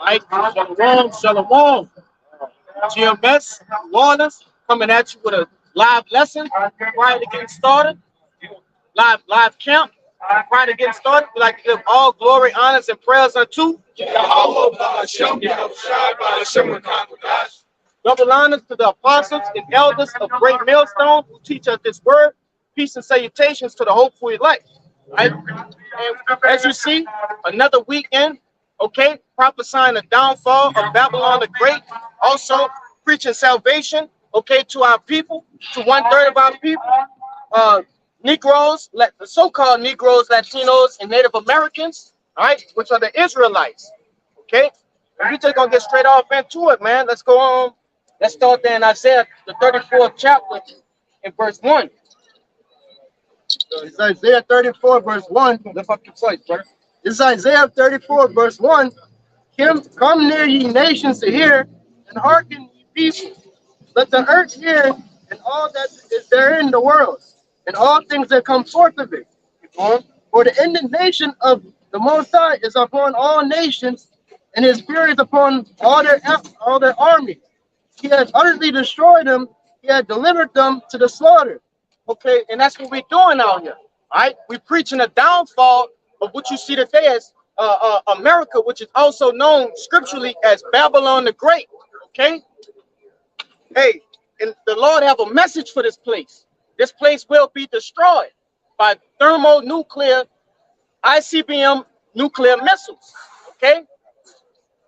Right? Shalom, shalom. GMS, Warners, coming at you with a live lesson prior to getting started. Live camp prior to getting started. We like to give all glory, honors, and prayers unto double honors to the apostles and elders of Great Millstone who teach us this word. Peace and salutations to the hopeful elect. Right? And as you see, another weekend, okay, prophesying the downfall of Babylon the Great, also preaching salvation, okay, to our people, to 1/3 of our people, Negroes, the so-called Negroes, Latinos, and Native Americans, all right, which are the Israelites, okay. And we just gonna get straight off into it, man. Let's go on. Let's start there in Isaiah, the 34th chapter, in verse 1. It's Isaiah 34, verse 1. Lift up your voice, brother. It's Isaiah 34, verse 1. Come near, ye nations, to hear, and hearken, ye people. Let the earth hear, and all that is therein the world, and all things that come forth of it. For the indignation of the Most High is upon all nations, and his fury is upon all their armies. He has utterly destroyed them. He had delivered them to the slaughter. Okay, and that's what we're doing out here. All right, we're preaching a downfall of what you see today as America, which is also known scripturally as Babylon the Great. Okay, hey, and the Lord have a message for this place. This place will be destroyed by thermonuclear ICBM nuclear missiles. Okay,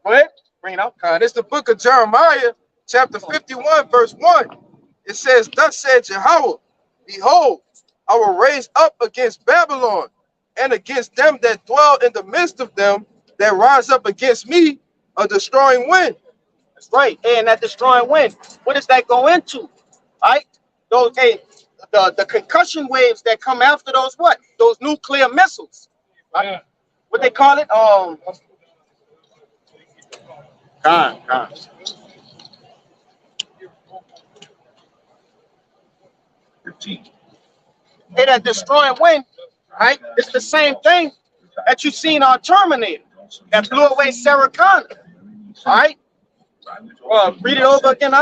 go ahead, bring it out. This is the book of Jeremiah, chapter 51, verse 1. It says, thus said Jehovah, behold, I will raise up against Babylon and against them that dwell in the midst of them that rise up against me a destroying wind. That's right. And that destroying wind, what does that go into? All right? Those, hey, the concussion waves that come after those what? Those nuclear missiles. Right? Yeah. What they call it? God. Hey, that destroying wind, right? It's the same thing that you seen on Terminator that blew away Sarah Connor. All right? Read it over again,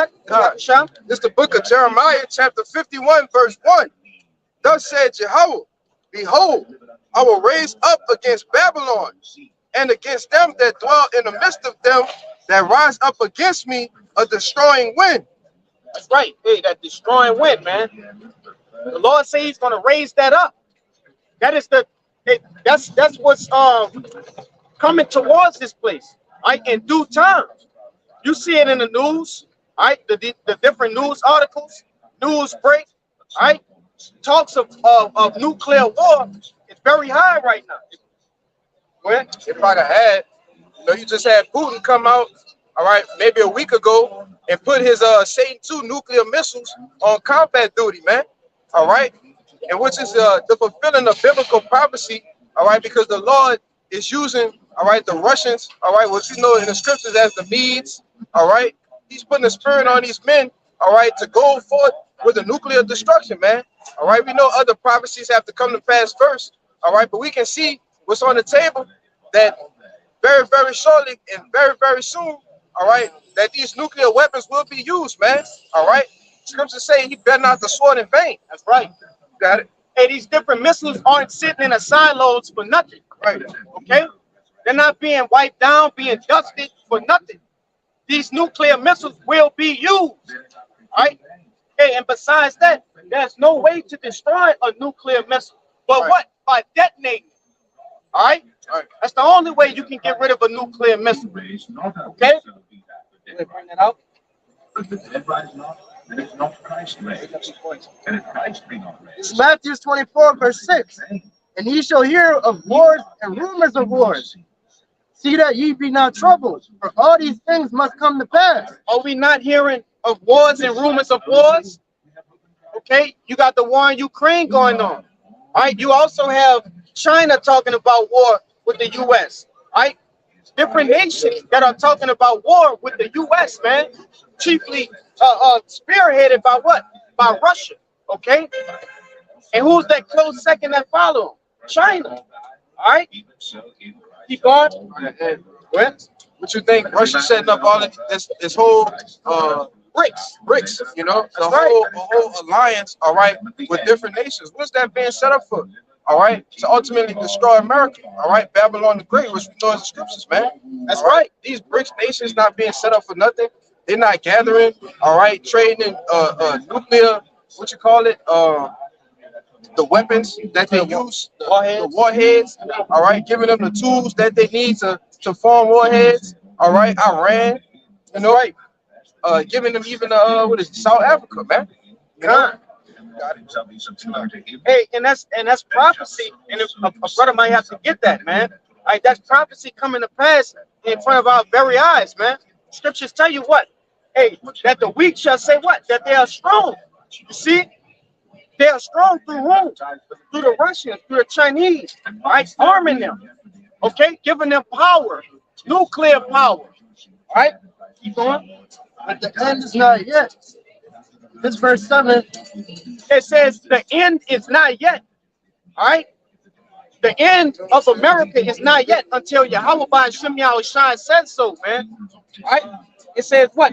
Sean. This is the book of Jeremiah, chapter 51, verse 1. Thus said Jehovah, behold, I will raise up against Babylon and against them that dwell in the midst of them that rise up against me a destroying wind. That's right. Hey, that destroying wind, man. The Lord says he's going to raise that up. That is that's what's coming towards this place, right? In due time. You see it in the news, right? The different news articles, news break, right? Talks of nuclear war is very high right now. Well, if I'd have had, you just had Putin come out, all right, maybe a week ago and put his Satan II nuclear missiles on combat duty, man. All right, and which is the fulfilling of biblical prophecy, all right, because the Lord is using, all right, the Russians, all right, what you know in the scriptures as the Medes, all right, he's putting a spirit on these men, all right, to go forth with the nuclear destruction, man. All right, we know other prophecies have to come to pass first, all right, but we can see what's on the table that very, very shortly and very, very soon, all right, that these nuclear weapons will be used, man, all right. Scripture say he better not the sword in vain. That's right. Got it. Hey, these different missiles aren't sitting in a silos for nothing. Right. Okay? They're not being wiped down, being dusted for nothing. These nuclear missiles will be used. All right? Hey, and besides that, there's no way to destroy a nuclear missile. But right. What? By detonating it. All right? All right? That's the only way you can get rid of a nuclear missile. Okay? Bring that out. It's Matthew 24, verse 6. And ye shall hear of wars and rumors of wars. See that ye be not troubled, for all these things must come to pass. Are we not hearing of wars and rumors of wars? Okay, you got the war in Ukraine going on. All right, you also have China talking about war with the U.S. All right, different nations that are talking about war with the U.S., man, chiefly spearheaded by what? By Russia, okay? And who's that close second that follow? China. All right, keep going. What you think Russia setting up all of this whole BRICS, you know, the whole alliance, all right, with different nations. What's that being set up for? All right, to ultimately destroy America. All right, Babylon the Great, which we know in the scriptures, man. That's right. These BRICS nations not being set up for nothing. They're not gathering, all right, trading nuclear, what you call it, the weapons that they use, the warheads, all right, giving them the tools that they need to form warheads, all right, Iran, you know, right, giving them even what is it, South Africa, man. You know? Hey, and that's prophecy, and a brother might have to get that, man. All right, that's prophecy coming to pass in front of our very eyes, man. Scriptures tell you what? Hey, that the weak shall say what? That they are strong. You see? They are strong through whom? Through the Russians, through the Chinese, all right, arming them, okay, giving them power, nuclear power, all right? Keep going. But the end is not yet. This verse 7. It says the end is not yet, all right? The end of America is not yet until Yahweh by Shem Shai says so, man. All right? It says what?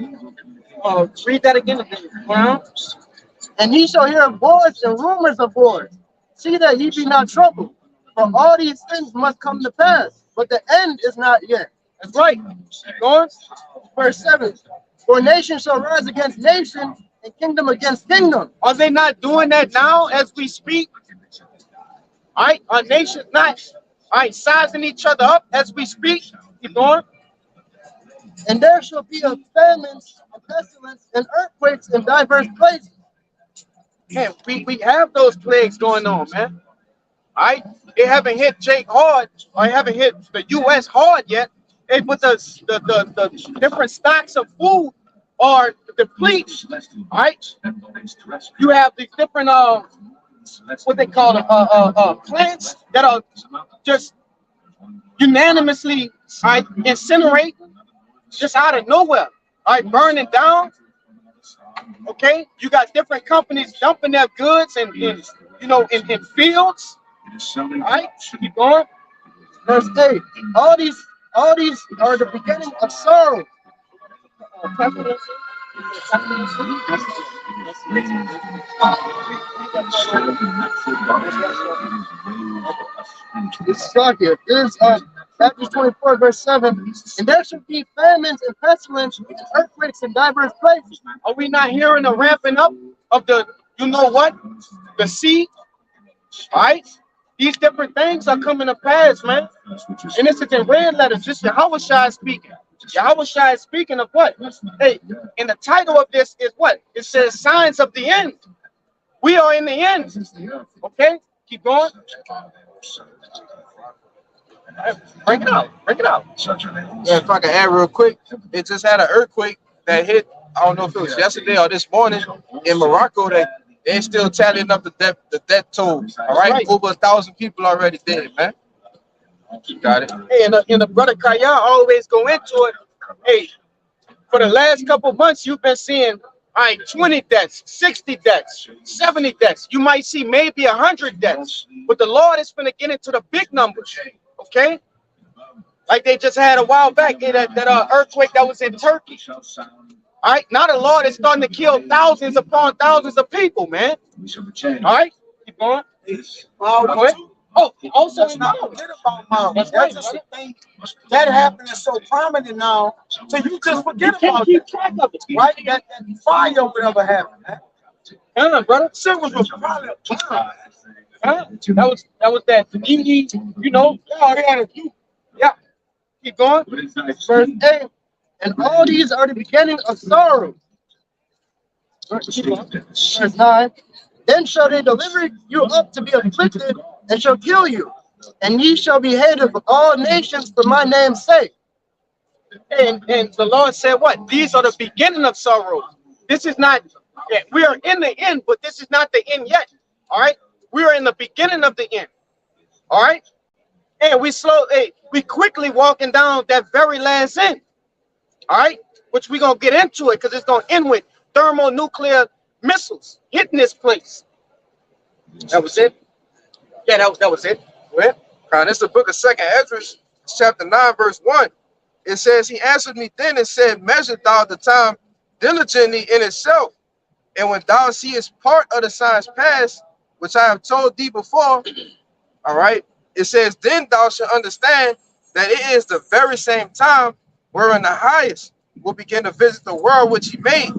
Read that again. And ye shall hear of wars and rumors of wars. See that ye be not troubled, for all these things must come to pass, but the end is not yet. That's right. Keep going. Verse 7. For nation shall rise against nation, and kingdom against kingdom. Are they not doing that now as we speak? All right, our nation's not, all right, sizing each other up as we speak. Keep going. And there shall be a famines, a pestilence, and earthquakes in diverse places. Man, we have those plagues going on, man. All right, they haven't hit Jake hard, or haven't hit the U.S. hard yet. Hey, but the different stocks of food are depleted. All right, you have these different what they call plants that are just unanimously, all right, incinerate just out of nowhere, all right, burning down. Okay, you got different companies dumping their goods in fields. All right, keep going. Verse 8. All these are the beginning of sorrow. It's stuck here. This is chapter 24, verse 7. And there shall be famines and pestilence and earthquakes in diverse places. Are we not hearing the ramping up of the, you know what, the sea? All right, these different things are coming to pass, man. And this is in red letters. This is Yahweh Shai speaking. Yahweh Shai is speaking of what? Hey, and the title of this is what? It says signs of the end. We are in the end. Okay, keep going. Bring it out. Bring it out. Yeah, if I can add real quick, it just had an earthquake that hit, I don't know if it was yesterday or this morning in Morocco. They're still tallying up the death toll. All right, over 1,000 people already dead, man. Got it. Hey, and the brother Kaya always go into it. Hey, for the last couple of months, you've been seeing, all right, 20 deaths, 60 deaths, 70 deaths. You might see maybe 100 deaths, but the Lord is going to get into the big numbers. Okay, like they just had a while back, that earthquake that was in Turkey. All right, now the Lord is starting to kill thousands upon thousands of people, man. All right, keep going. Go ahead. Oh, also not forget about Mao. That's just a thing that happened is so prominent now, so you just forget about it. Right? That fire or whatever happened. Brother. Shit was probably That was that EE, you know. Yeah. Keep going. Verse 8. And all these are the beginning of sorrow. Verse 9. Then shall they deliver you up to be afflicted, and shall kill you, and ye shall be hated of all nations for my name's sake. And the Lord said what? These are the beginning of sorrow. This is not, we are in the end, but this is not the end yet. All right? We are in the beginning of the end. All right? And we quickly walking down that very last end. All right? Which we're going to get into it because it's going to end with thermonuclear missiles hitting this place. That was it. Yeah, that was it. Go ahead. This is the book of 2nd Esdras, chapter 9, verse 1. It says, he answered me then and said, measure thou the time diligently in itself. And when thou seest part of the signs past, which I have told thee before, all right, it says, then thou shalt understand that it is the very same time wherein the highest will begin to visit the world which he made.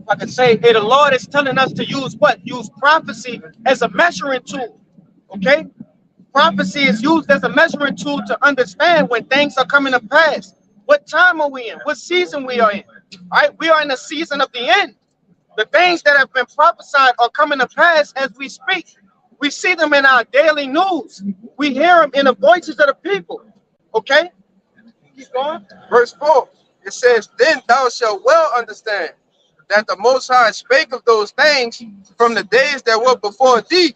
I can say, hey, the Lord is telling us to use what? Use prophecy as a measuring tool. Okay? Prophecy is used as a measuring tool to understand when things are coming to pass. What time are we in? What season we are in? All right, we are in the season of the end. The things that have been prophesied are coming to pass as we speak. We see them in our daily news. We hear them in the voices of the people. Okay? Keep going. Verse 4, it says, then thou shalt well understand that the Most High spake of those things from the days that were before thee,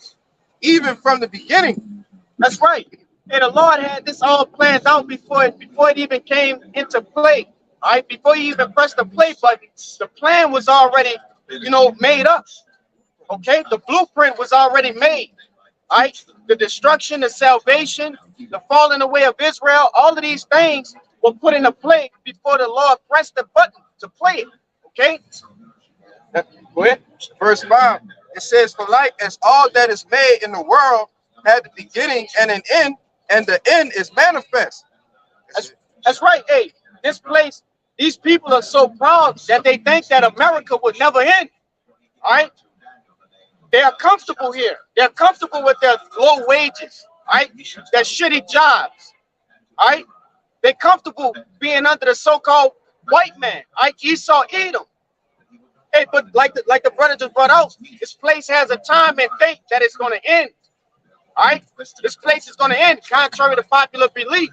even from the beginning. That's right. And the Lord had this all planned out before it even came into play. All right, before you even pressed the play button, the plan was already, made up. Okay, the blueprint was already made. All right, the destruction, the salvation, the falling away of Israel, all of these things were put into play before the Lord pressed the button to play it. Okay. Go ahead. Verse 5, it says, for like as all that is made in the world had the beginning and an end, and the end is manifest. That's right. Hey, this place, these people are so proud that they think that America would never end. All right. They are comfortable here. They're comfortable with their low wages. All right. Their shitty jobs. All right. They're comfortable being under the so-called white man. All right. Esau, Edom. Hey, but like the brother just brought out, this place has a time and date that it's going to end. All right, this place is going to end, contrary to popular belief.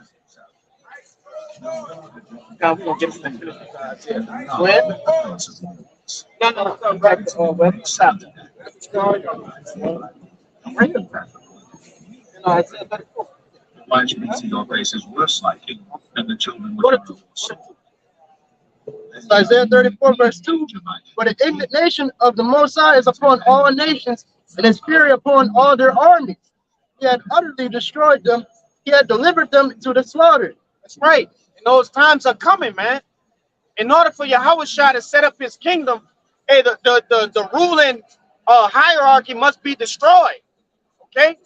Now we're going to get some. No. Stop. Why should we see your faces worse like it than the children Go with to It's Isaiah 34, verse 2. For the indignation of the Most High is upon all nations, and his fury upon all their armies. He had utterly destroyed them. He had delivered them to the slaughter. That's right. And those times are coming, man. In order for Yahushua to set up his kingdom, hey, the ruling hierarchy must be destroyed. Okay?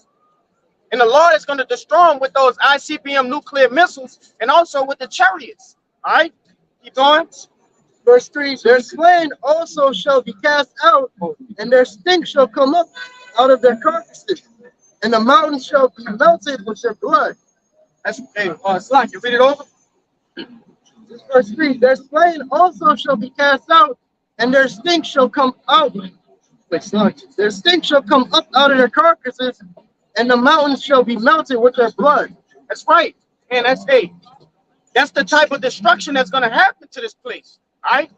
And the Lord is going to destroy them with those ICBM nuclear missiles and also with the chariots. All right? Keep going. Verse 3, their slain also shall be cast out, and their stink shall come up out of their carcasses, and the mountains shall be melted with their blood. That's Slack, you read it over? Verse 3, their slain also shall be cast out, and their stink shall come out. Their stink shall come up out of their carcasses, and the mountains shall be melted with their blood. That's right. And that's the type of destruction that's going to happen to this place. All right?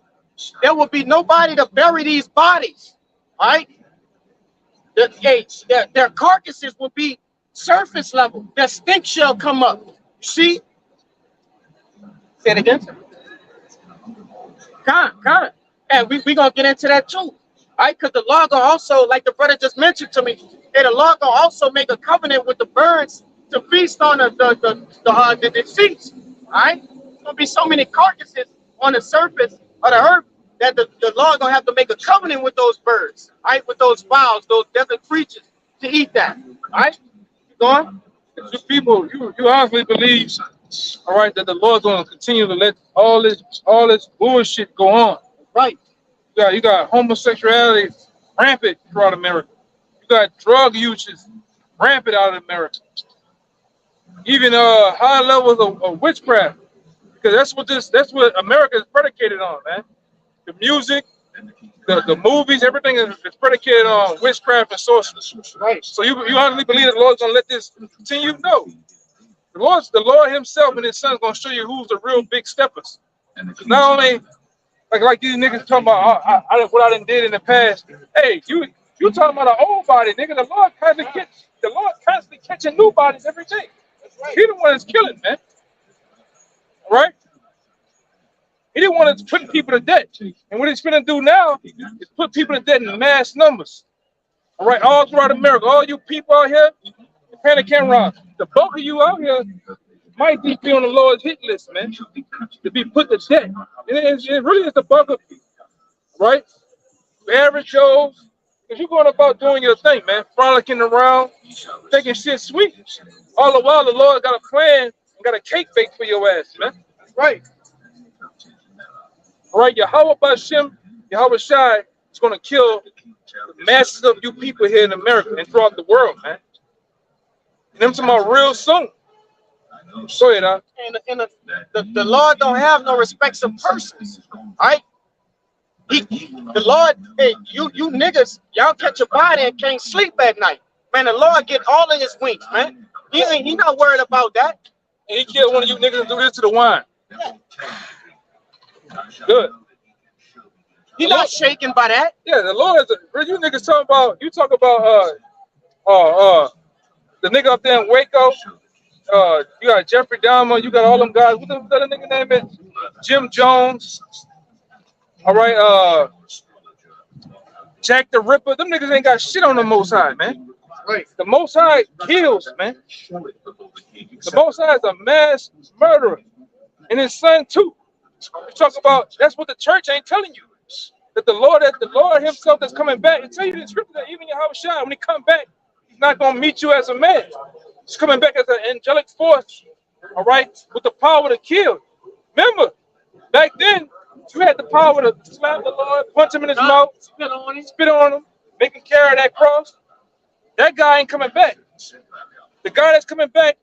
There will be nobody to bury these bodies. All right? Their carcasses will be surface level. Their stink shall come up. See? Say it again. Con. And we're going to get into that too. All right? Because the Lord going to also, like the brother just mentioned to me, the Lord going to also make a covenant with the birds to feast on the deceased. All right? There's going to be so many carcasses on the surface of the earth that the Lord going to have to make a covenant with those birds. All right? With those fowls, those desert creatures to eat that. All right? Keep going. You people, you honestly believe, all right, that the Lord's going to continue to let all this bullshit go on. Right. You got homosexuality rampant throughout America. You got drug usage rampant out of America. Even high levels of witchcraft, because that's what America is predicated on, man. The music, the movies, everything is predicated on witchcraft and sorcery. Right. So you honestly believe that the Lord's gonna let this continue? No. The Lord Himself and His Son is gonna show you who's the real big steppers. Not only like these niggas talking about what I done did in the past. Hey, you talking about an old body, nigga. The Lord constantly catching new bodies every day. He the one that's killing, man. All right? He didn't want to put people to death. And what he's going to do now is put people to death in mass numbers. All right, all throughout America. All you people out here, Panic Cameron, the bulk of you out here might be on the Lord's hit list, man, to be put to death. It really is the bulk of you, right? Average Joes, because you're going about doing your thing, man, frolicking around, thinking shit sweet. All the while, the Lord got a plan and got a cake baked for your ass, man. That's right. All right, Yahweh Bashem, Yahweh Shai is going to kill the masses of you people here in America and throughout the world, man. And I'm talking about real soon. Go ahead, Doc. And the Lord don't have no respects of persons, right? The Lord, hey, you niggas, y'all catch a body and can't sleep at night. Man, the Lord get all of his wings, man. He not worried about that. And he killed one of you niggas and do this to the wine. Good. He not shaken by that. Yeah, the Lord is you niggas talking about, you talk about the nigga up there in Waco. You got Jeffrey Dahmer, you got all them guys. What the other nigga name is? Jim Jones. All right, Jack the Ripper. Them niggas ain't got shit on the Most High, man. Right. The Most High kills, man. The Most High is a mass murderer. And his son too. You talk about, that's what the church ain't telling you. That the Lord himself that's coming back. It tell you the scripture that even Yahweh Shai, when he come back, he's not gonna meet you as a man. He's coming back as an angelic force, all right, with the power to kill. Remember, back then, you had the power to slap the Lord, punch him in his mouth, spit on him, make him carry that cross. That guy ain't coming back. The guy that's coming back,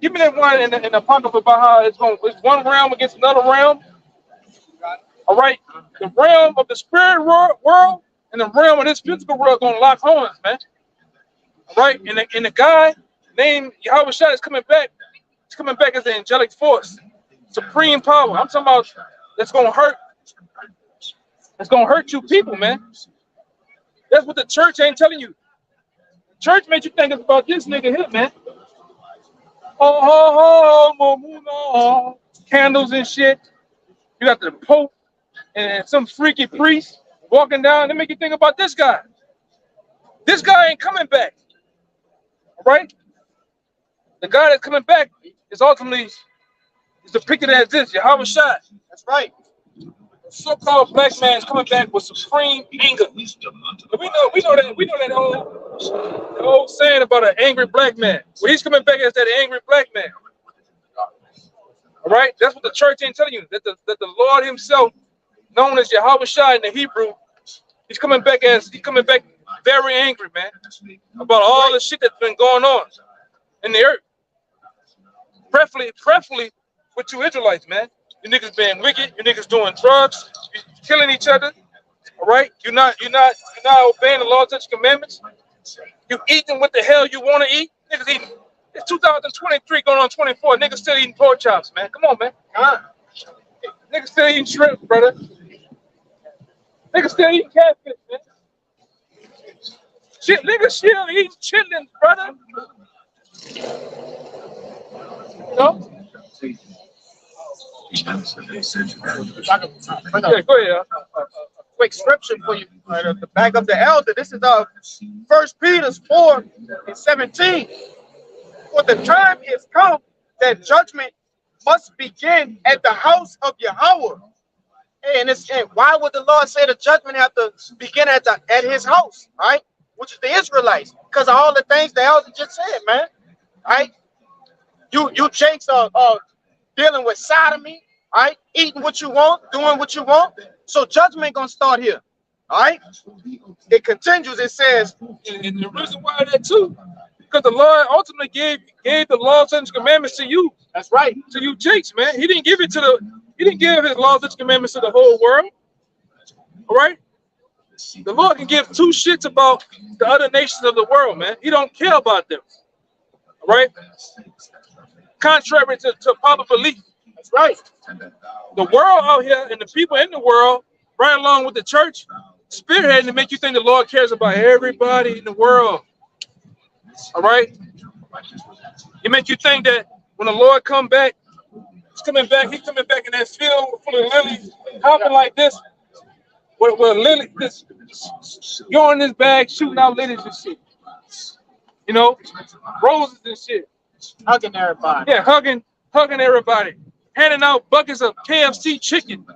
give me that one in the apocrypha about how it's one realm against another realm. All right, the realm of the spirit world and the realm of this physical world gonna lock horns, man. All right, and the guy named Yahweh Shai is coming back. He's coming back as the angelic force, supreme power. I'm talking about that's gonna hurt. It's gonna hurt you people, man. That's what the church ain't telling you. The church made you think it's about this nigga here, man. Candles and shit. You got the Pope and some freaky priest walking down. They make you think about this guy. This guy ain't coming back. All right? The guy that's coming back is ultimately depicted as this, Yahweh Shai. That's right. The so-called black man is coming back with supreme anger. And we know that old saying about an angry black man. Well, he's coming back as that angry black man. All right, that's what the church ain't telling you. That the Lord Himself, known as Yahweh Shai in the Hebrew, he's coming back very angry, man, about all the shit that's been going on in the earth. Preferably with you Israelites, man. You niggas being wicked. You niggas doing drugs. You killing each other. All right, you're not obeying the laws and commandments. You eating what the hell you want to eat. Niggas eating. It's 2023 going on 24. Niggas still eating pork chops, man. Come on, man. Niggas still eating shrimp, brother. Niggas still eating catfish, man. Shit, niggas still eating chitlins, brother. You know? Yeah, go ahead. Quick scripture for you to back up the elder. This is 1 Peter 4:17. For the time is come that judgment must begin at the house of Yahweh. And why would the Lord say the judgment have to begin at his house, right? Which is the Israelites, because of all the things the elder just said, man. Right? You jakes are dealing with sodomy, right? Eating what you want, doing what you want. So judgment gonna start here. All right. It continues, it says, and the reason why that too, because the Lord ultimately gave the laws and commandments to you. That's right. To you jakes, man. He didn't give his laws and commandments to the whole world. All right? The Lord can give two shits about the other nations of the world, man. He don't care about them. All right? Contrary to popular belief. That's right. The world out here and the people in the world, right along with the church, spearheading to make you think the Lord cares about everybody in the world. All right? It make you think that when the Lord come back, he's coming back in that field full of lilies, hopping like this, with lily, this, going in his bag, shooting out lilies and shit. You know, roses and shit. Hugging everybody. Yeah, hugging everybody. Handing out buckets of KFC chicken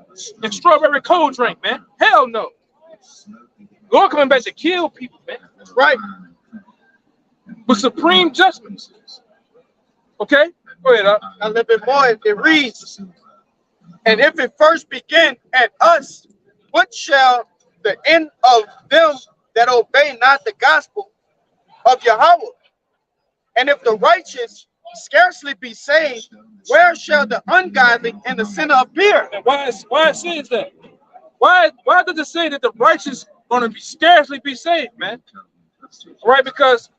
and strawberry cold drink, man. Hell no. Lord coming back to kill people, man. Right. With supreme judgments. Okay? Go ahead, A little bit more. It reads, and if it first begin at us, what shall the end of them that obey not the gospel of Yahweh? And if the righteous scarcely be saved, where shall the ungodly and the sinner appear? And why it says that? Why does it say that the righteous gonna be scarcely be saved, man? All right, because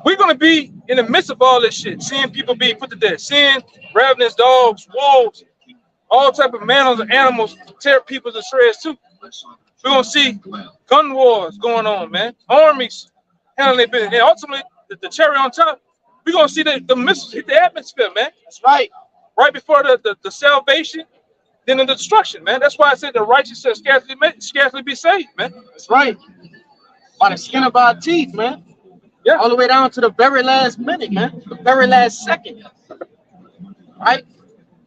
we're gonna be in the midst of all this shit, seeing people be put to death, seeing ravenous dogs, wolves, all type of mammals and animals tear people to shreds too. We're gonna see gun wars going on, man. Armies handling their business. And ultimately, the cherry on top, we're gonna see the missiles hit the atmosphere, man. That's right. Right before the salvation, then the destruction, man. That's why I said the righteous shall scarcely be saved, man. That's right. By the skin of our teeth, man. Yeah. All the way down to the very last minute, man. The very last second. Right?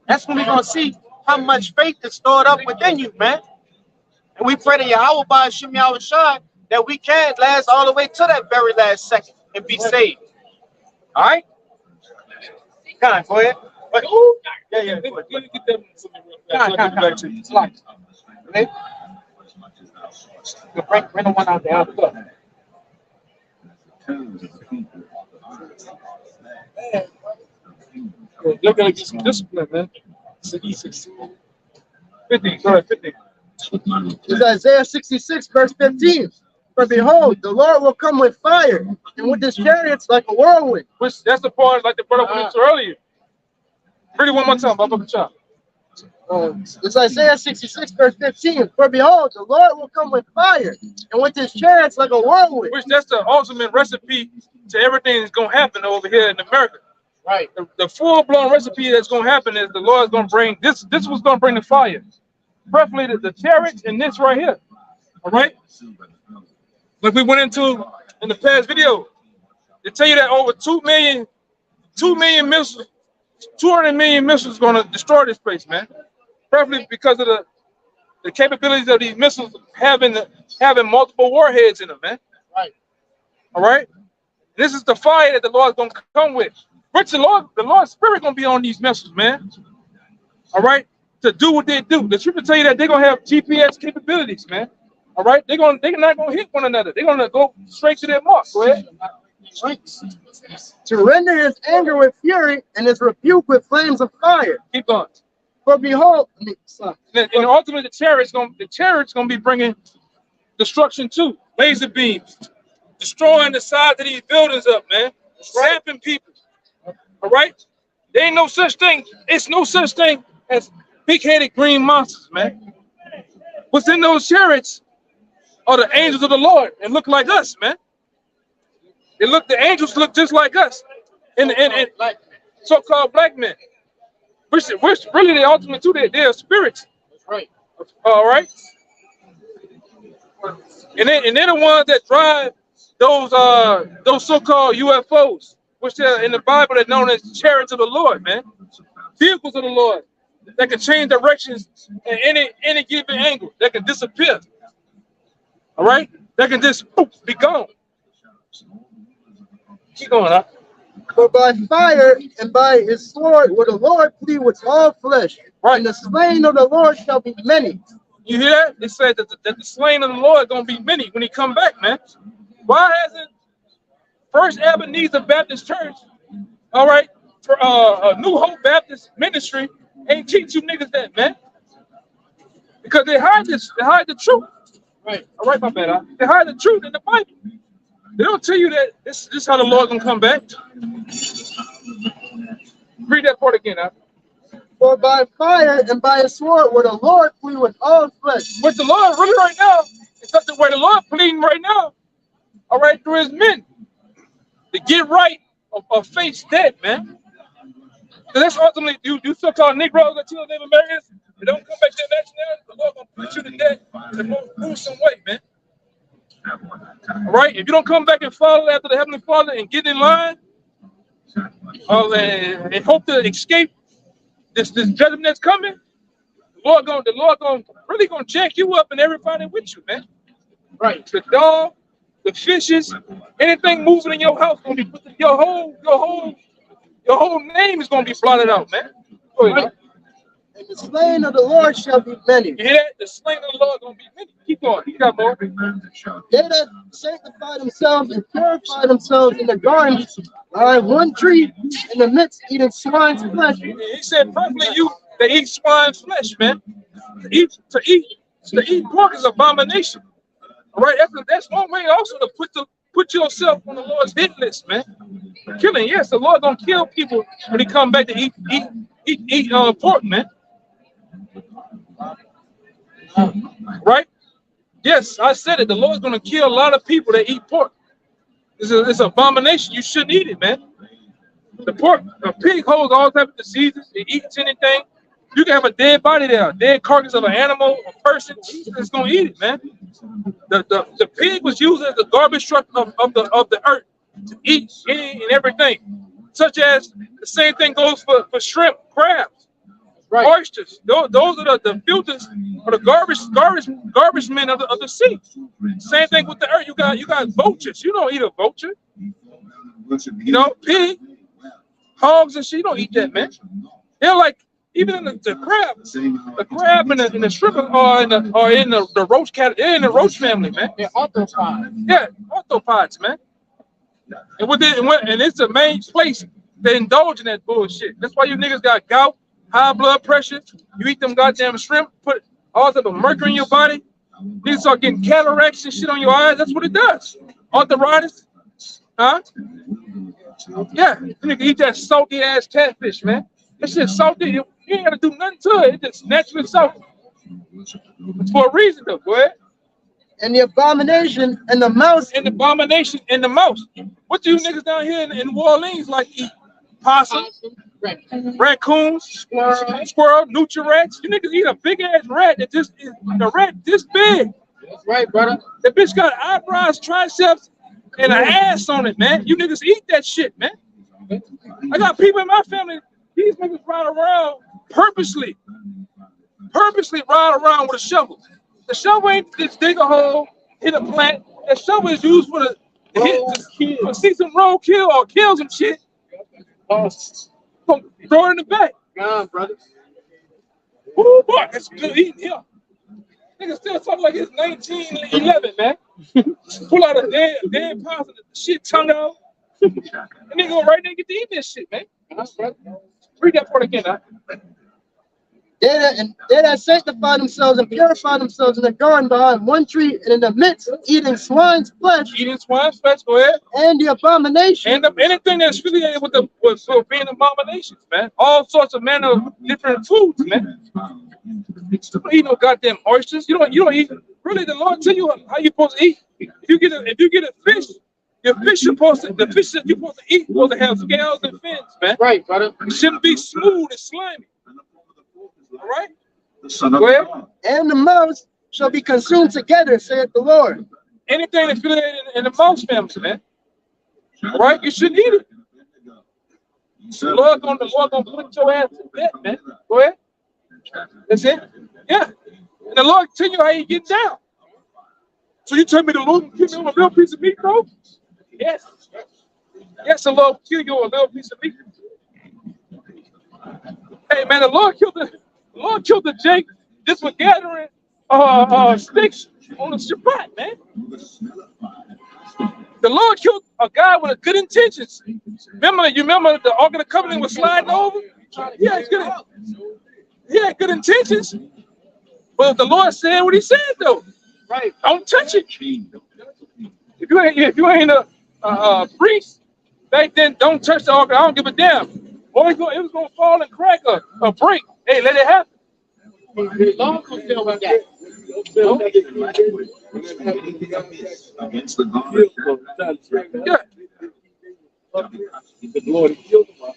That's when we're going to see how much faith is stored up within you, man. And we pray to Yahweh by Hashem Yahushua that we can last all the way to that very last second and be saved. All right? Come on, go ahead. But, yeah. Let me get that one for me real fast. So I can get back to you. Okay? Bring the one out there. Look. Look at get some discipline, man. 50, go ahead, 50. It's Isaiah 66, verse 15. For behold, the Lord will come with fire, and with his chariots like a whirlwind. Which that's the part like the brother went into earlier. Read it one more time, Baba Chop. It's Isaiah 66, verse 15. For behold, the Lord will come with fire, and with his chariots like a whirlwind. Which that's the ultimate recipe to everything that's gonna happen over here in America. Right. The full-blown recipe that's gonna happen is the Lord's gonna bring this was gonna bring the fire. Preferably the chariots and this right here. All right. Like we went into in the past video, they tell you that over 2 million missiles, 200 million missiles is gonna destroy this place, man. Preferably because of the capabilities of these missiles having multiple warheads in them, man. Right. All right. This is the fire that the Lord's gonna come with. Which the Lord's Spirit gonna be on these missiles, man. All right, to do what they do. The scripture tell you that they're gonna have GPS capabilities, man. All right, they're not gonna hit one another. They're gonna go straight to their mark. Go ahead. To render his anger with fury and his rebuke with flames of fire. Keep going. For behold, And ultimately, the chariots gonna be bringing destruction too. Laser beams, destroying the sides of these buildings up, man. Sapping people. All right, there ain't no such thing. It's no such thing as big-headed green monsters, man. What's in those chariots are the angels of the Lord and look like us, man. The angels look just like us, and so-called black men. Which really the ultimate too. They're spirits. Right. All right. And they're the ones that drive those so-called UFOs. Which in the Bible are known as chariots of the Lord, man. Vehicles of the Lord that can change directions at any given angle. That can disappear. All right? That can just poof, be gone. Keep going, huh? for by fire and by his sword will the Lord plead with all flesh. Right. And the slain of the Lord shall be many. You hear that? It said that the slain of the Lord gonna be many when he come back, man. Why hasn't First Ebenezer Baptist Church, all right, for New Hope Baptist Ministry, ain't teach you niggas that, man? Because they hide the truth. Right. All right, my bad. They hide the truth in the Bible. They don't tell you that this is how the Lord gonna come back. Read that part again, huh? For by fire and by his sword will the Lord plead with all flesh. What the Lord really right now, it's not the way the Lord pleading right now, all right, through his men to get right or face dead, man. So that's ultimately you so-called Negroes, Latinos, Native Americans, they don't come back to their nationality, the Lord gonna put you to death in the most gruesome way, man. All right? If you don't come back and follow after the Heavenly Father and get in line, and hope to escape this judgment that's coming, the Lord really gonna jack you up and everybody with you, man. Right? The dog, the fishes, anything moving in your house gonna be put your whole name is gonna be blotted out, man. Go ahead, man. And the slain of the Lord shall be many. You hear that? The slain of the Lord gonna be many. Keep going. You got more. They that sanctify themselves and purify themselves in the garden behind one tree in the midst eating swine's flesh. He said, "Probably you that eat swine's flesh, man. To eat pork is abomination. All right, that's one way also to put yourself on the Lord's hit list, man. Killing, yes, the Lord gonna kill people when He come back to eat pork, man. Right? Yes, I said it. The Lord's gonna kill a lot of people that eat pork. It's an abomination. You shouldn't eat it, man. The pig holds all types of diseases. It eats anything. You can have a dead body there, a dead carcass of an animal, a person. It's gonna eat it, man. The pig was used as the garbage truck of the earth to eat any and everything. Such as the same thing goes for shrimp, crabs, right, oysters. Those are the filters or the garbage men of the sea. Same thing with the earth. You got vultures. You don't eat a vulture. You know, pig, hogs and shit. You don't eat that, man. They're like even in the crab and the shrimp are in the roach cat. They're in the roach family, man. They're arthropods. Yeah, arthropods, man. And it's the main place they indulge in that bullshit. That's why you niggas got gout, high blood pressure. You eat them goddamn shrimp, put all type of mercury in your body. You start getting cataracts and shit on your eyes. That's what it does. Arthritis, huh? Yeah, you nigga eat that salty ass catfish, man. That shit salty. You ain't gotta do nothing to it. It's just naturally salty. It's for a reason, though. Go ahead. And the abomination and the mouse. And the abomination and the mouse. What do you niggas down here in New Orleans like eat? Possum, raccoons, squirrel, nutria rats. You niggas eat a big ass rat that just is the rat this big. That's right, brother. The bitch got eyebrows, triceps, and an ass on it, man. You niggas eat that shit, man. I got people in my family. These niggas ride around purposely ride around with a shovel. The shovel ain't just dig a hole, hit a plant. The shovel is used for to see some roadkill or kill some shit. Throw it in the back. Yeah, brother. Ooh, boy, that's good eating here. Nigga still talking like it's 1911, man. Pull out a dead possum, shit tongue out. And nigga go right there and get to eat this shit, man. Read that part again, huh? They that sanctify themselves and purify themselves in the garden behind one tree and in the midst eating swine's flesh. Eating swine's flesh, go ahead. And the abomination. And anything that's affiliated with being abominations, man. All sorts of manner of different foods, man. You don't eat no goddamn oysters. You don't eat. Really, the Lord tell you how you supposed to eat. If you get a fish, your fish the fish that you're supposed to eat supposed to have scales and fins, man. Right, brother. It shouldn't be smooth and slimy. All right? Go ahead. And the mouse shall be consumed together, saith the Lord. Anything that's affiliated in the mouse family, man. All right? You shouldn't eat it. The Lord gonna put your ass to death, man. Go ahead. That's it. Yeah. And the Lord tell you how you get down. So you tell me the Lord give me a little piece of meat, bro? Yes. Yes, the Lord kill you a little piece of meat. Hey man, the Lord killed the Jake just for gathering sticks on the Shabbat, man. The Lord killed a guy with good intentions. You remember the Ark of the Covenant was sliding over? Yeah, he had good intentions. But the Lord said what he said though. Right. Don't touch it. If you ain't a priest back then, don't touch the Ark. I don't give a damn. Or it was gonna fall and crack or break. Hey, let it happen. The Lord will deal with that. Against the God. Yeah.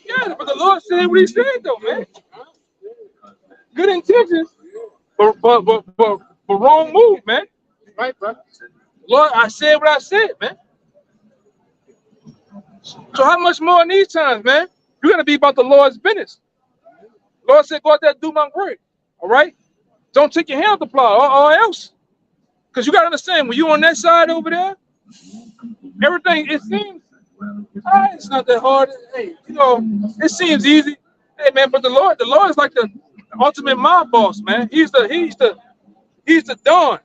Yeah, but the Lord said what he said though, man. Good intentions, but wrong move, man. Right, bro. Lord, I said what I said, man. So how much more in these times, man? You gotta be about the Lord's business. Lord said, go out there and do my work. All right? Don't take your hand off the plow or else. Because you gotta understand, when you on that side over there, everything, it seems, it's not that hard. Hey, you know, it seems easy. Hey man, but the Lord is like the ultimate mob boss, man. He's the Don.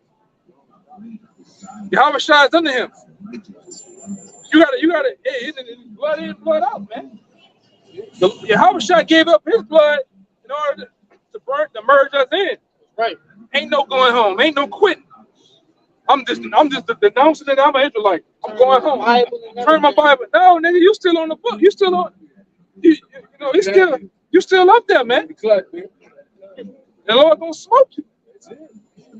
Yahweh Shai is under him. You gotta, hey, it's blood in, blood out, man. Yahweh Shai gave up his blood in order to merge us in. Right. Ain't no going home. Ain't no quitting. I'm just denouncing that I'm an Israelite. I'm going home. Turn my Bible. No, nigga, you still on the book. You still on. You know, you still up there, man. The Lord gonna smoke you.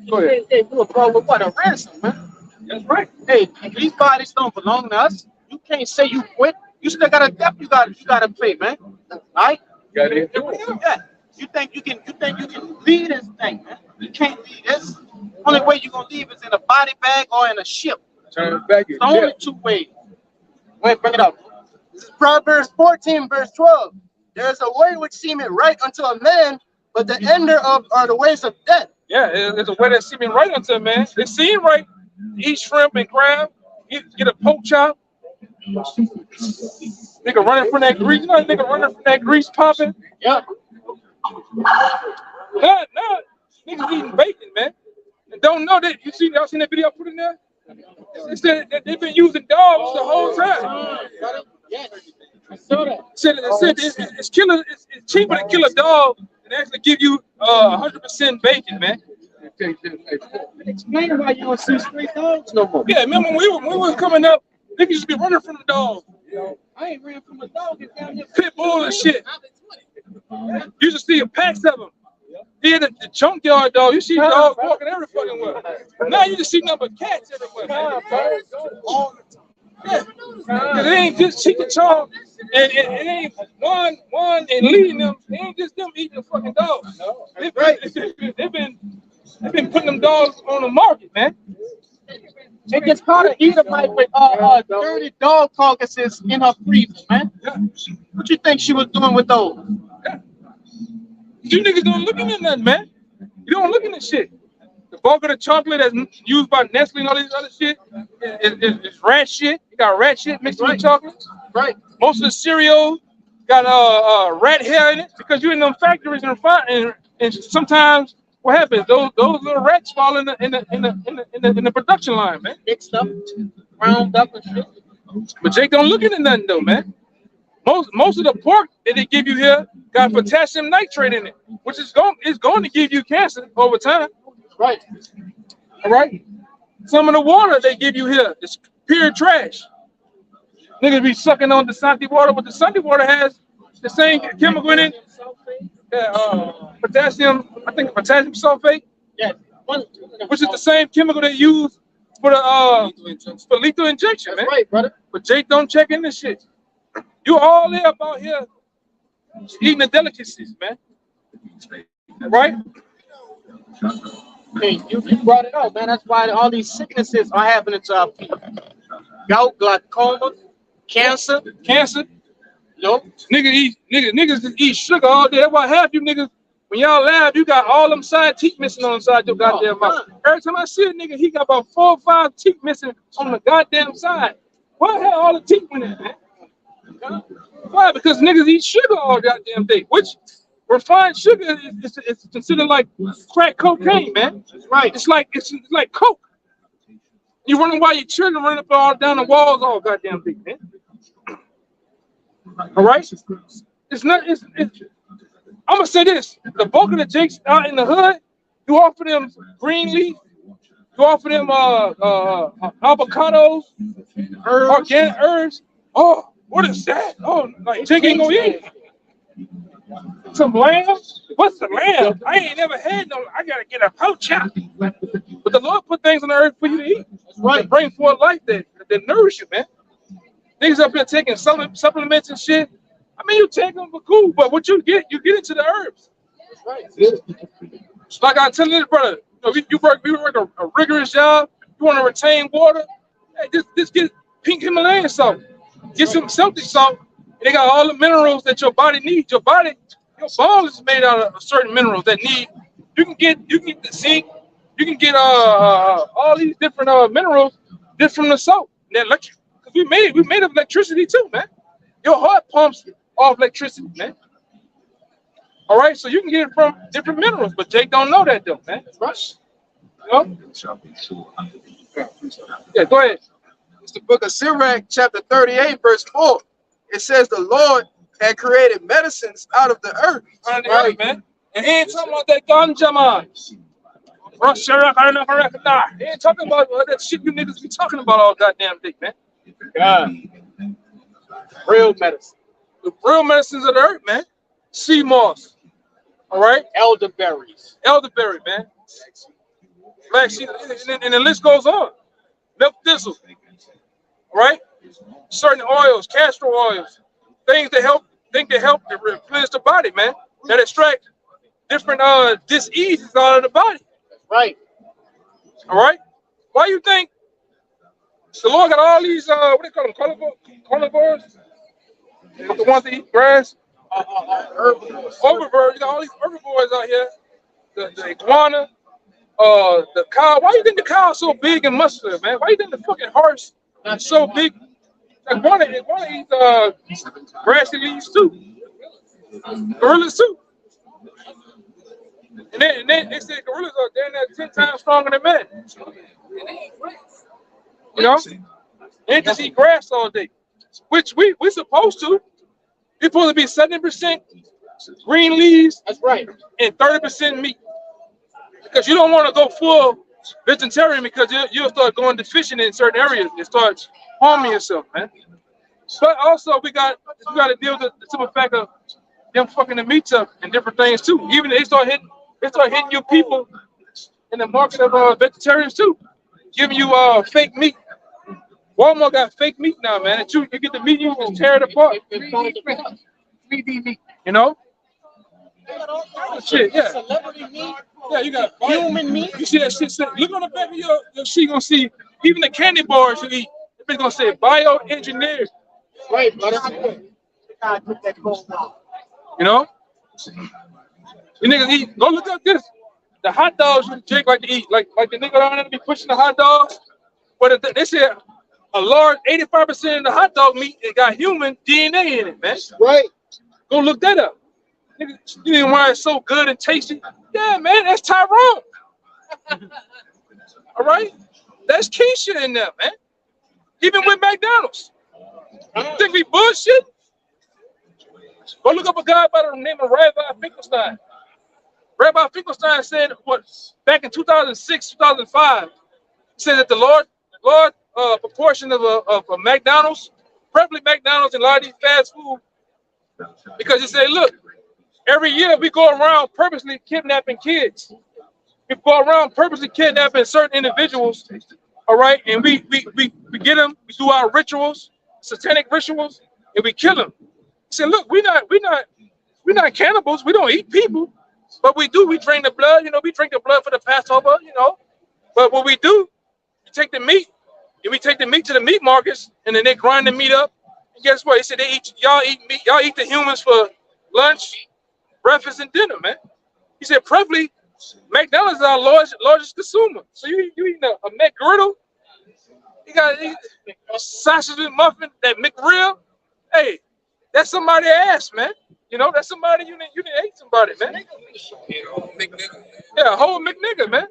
Go ahead. Hey, you a bro with what, a ransom, man? That's right. Hey, these bodies don't belong to us. You can't say you quit. You still got a debt you gotta pay, man. All right? Got it. Yeah. You think you can leave this thing, man? You can't leave this. Only way you're gonna leave is in a body bag or in a ship. Turn it back. It's the only two ways. Go ahead, bring it up. This is Proverbs 14, verse 12. There is a way which seemeth right unto a man, but the ender of are the ways of death. Yeah, it's a way that seeming right unto a man. It seemed right. Eat shrimp and crab. Get a pork chop. Nigga running from that grease. You know, nigga running from that grease popping. Yep. No, niggas eating bacon, man. And don't know that. Y'all seen that video I put in there? It said that they've been using dogs the whole time. Yes. I saw that. It's cheaper to kill a dog than actually give you 100% bacon, man. Explain why you don't see straight dogs no more. Yeah, remember when we was coming up, niggas used to be running from the dog. I ain't ran from a dog. It's down here. Pit bull and shit. You used to see packs of them. Yeah, the junkyard dog. You see dogs walking every fucking way. Now you just see nothing but cats everywhere, man. Yeah. Cause it ain't just chicken chop, and it ain't one and leading them. It ain't just them eating the fucking dogs. They've been putting them dogs on the market, man. It gets caught an Edomite with dirty dog carcasses in her freezer, man. What you think she was doing with those? You niggas don't look at nothing, man. You don't look at this shit. The bulk of the chocolate that's used by Nestle and all this other shit is rat shit. You got rat shit mixed with chocolate. Right. Most of the cereal got rat hair in it because you're in them factories and sometimes what happens? Those little rats fall in the production line, man. Mixed up, ground up and shit. But Jake don't look at nothing though, man. Most of the pork that they give you here got potassium nitrate in it, which is going to give you cancer over time. Right. All right. Some of the water they give you here is pure trash. Niggas be sucking on the Santi water, but the Santi water has the same chemical in it. Potassium, I think potassium sulfate. Yeah. Which is the same chemical they use for lethal injection, man. That's right, brother. But Jake don't check in this shit. You all there about here eating the delicacies, man. Right? Hey, you brought it up, man. That's why all these sicknesses are happening to our people. Gout, glaucoma, cancer. Nope. Niggas just eat sugar all day. That's why half you niggas, when y'all laugh, you got all them side teeth missing on the side of your goddamn mouth. Every time I see a nigga, he got about 4 or 5 teeth missing on the goddamn side. Why the hell all the teeth went in, man? Why? Because niggas eat sugar all goddamn day, which refined sugar is considered like crack cocaine, man. That's right. It's like coke. You running while your children running up all down the walls all goddamn day, man. All right. It's not. I'm gonna say this: the bulk of the jakes out in the hood, you offer them green leaf, you offer them avocados, organic herbs. Oh, what is that? Oh, like Jake ain't gonna eat some lamb. What's the lamb? I ain't never had no. I gotta get a pork chop. But the Lord put things on the earth for you to eat. That's right. Bring forth life that nourish you, man. Niggas up here taking supplements and shit. I mean, you take them for cool, but what you get into the herbs. That's right. Like I tell you, brother, we work a rigorous job. You want to retain water? Hey, just get pink Himalayan salt. Get some Celtic salt. And they got all the minerals that your body needs. Your bones is made out of certain minerals that need. You can get the zinc. You can get all these different minerals just from the salt. That electric. We made of electricity too, man. Your heart pumps off electricity, man. All right, so you can get it from different minerals, but Jake don't know that though, man. Right? You know? Yeah, go ahead. It's the book of Sirach, chapter 38, verse 4. It says the Lord had created medicines out of the earth. Out of the earth, man. And he ain't talking about that ganja, man. He ain't talking about that shit you niggas be talking about all goddamn day, man. God. Real medicine. The real medicines of the earth, man. Sea moss. All right? Elderberries. Elderberry, man. Black sheep, and the list goes on. Milk thistle. All right? Certain oils, castor oils, things that help to replenish the body, man. That extract different diseases out of the body. Right. All right? Why you think the Lord got all these what do they call them? Carnivores? The ones that eat grass? Herbivores. Herbivores. You got all these herbivores out here. The iguana, the cow. Why you think the cow is so big and muscular, man? Why you think the fucking horse is so big? Iguana eats grassy leaves too. Gorillas too. And then they say gorillas are damn near 10 times stronger than men. You know? They just eat grass all day. Which we're supposed to. We're supposed to be 70% green leaves. That's right. And 30% meat. Because you don't want to go full vegetarian because you'll start going deficient in certain areas and start harming yourself, man. But also we got to deal with the simple fact of them fucking the meats up and different things too. Even they start hitting you people in the market of vegetarians too, giving you fake meat. Walmart got fake meat now, man. And you get the meat, you just tear it apart. 3D meat. You know? Shit, yeah. Celebrity meat. Yeah, you got Human meat. You see that shit? Look on the back of your sheet, you're gonna see even the candy bars you eat. It's gonna say bioengineered. Right, brother. You know? You niggas eat. Go look up this. The hot dogs you Jake like to eat, like the nigga down there to be pushing the hot dogs. But they said a large 85% of the hot dog meat it got human DNA in it, man. Right. Go look that up. Nigga, you know why it's so good and tasty? Yeah, man, that's Tyrone. All right? That's Keisha in there, man. Even with McDonald's. You think we bullshit? Go look up a guy by the name of Rabbi Finkelstein. Rabbi Finkelstein said back in 2006, 2005, he said that the Lord proportion of a McDonald's, preferably McDonald's and a lot of these fast food, because he said, look, every year we go around purposely kidnapping kids. We go around purposely kidnapping certain individuals, all right, and we get them, we do our rituals, satanic rituals, and we kill them. He said, look, we're not cannibals, we don't eat people, but we drink the blood, we drink the blood for the Passover, but what we do, we take the meat, and we take the meat to the meat markets, and then they grind the meat up, and guess what? He said, y'all eat meat, y'all eat the humans for lunch, breakfast, and dinner, man. He said, preferably, McDonald's is our largest consumer. So you eating a McGriddle, you got sausage and muffin, that McRib, hey, that's somebody's ass, man. That's somebody you didn't ate somebody, man. Yeah, a whole McNigga, man.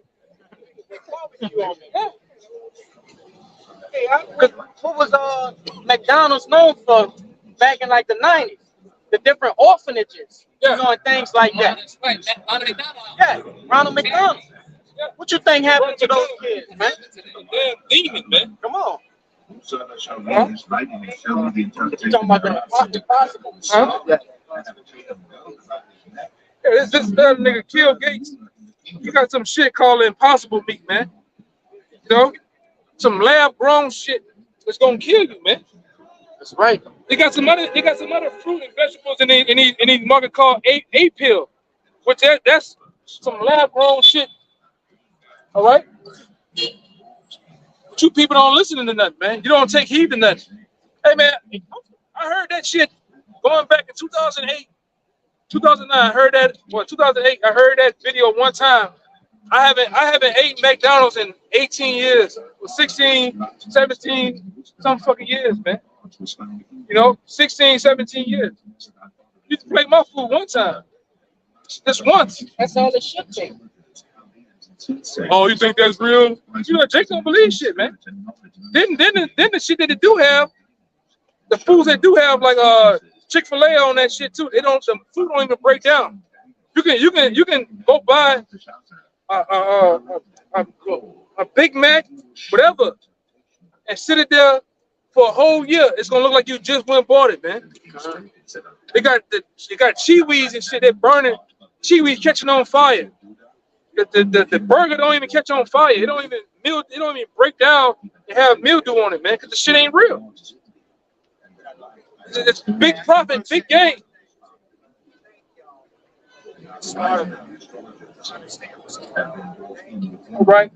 Yeah. What was McDonald's known for back in like the 90s? The different orphanages, and things like that. Yeah, Ronald McDonald. Yeah. What you think happened to those kids, man? Damn demon, man. Come on. You talking about the impossible. Huh? Yeah. Yeah, this nigga Kill Gates. You got some shit called impossible meat, man. Some lab grown shit that's gonna kill you, man. That's right. They got some other fruit and vegetables in these market called A pill, which that's some lab grown shit. All right. You people don't listen to nothing, man. You don't take heed to nothing. Hey, man, I heard that shit going back in 2008, 2009. I heard that, well, 2008. I heard that video one time. I haven't eaten McDonald's in 18 years, or 16, 17, some fucking years, man. You know, 16, 17 years. You can play my food one time. Just once. That's all it should take. Oh, you think that's real? You know, Jake don't believe shit, man. Then the shit that they do have, the foods they do have, like Chick-fil-A on that shit too. The food don't even break down. You can go buy a Big Mac, whatever, and sit it there for a whole year. It's gonna look like you just went and bought it, man. They got Cheewees and shit. They're burning Cheewees, catching on fire. The burger don't even catch on fire. It don't even break down and have mildew on it, man, because the shit ain't real. It's big profit, big gain. Right.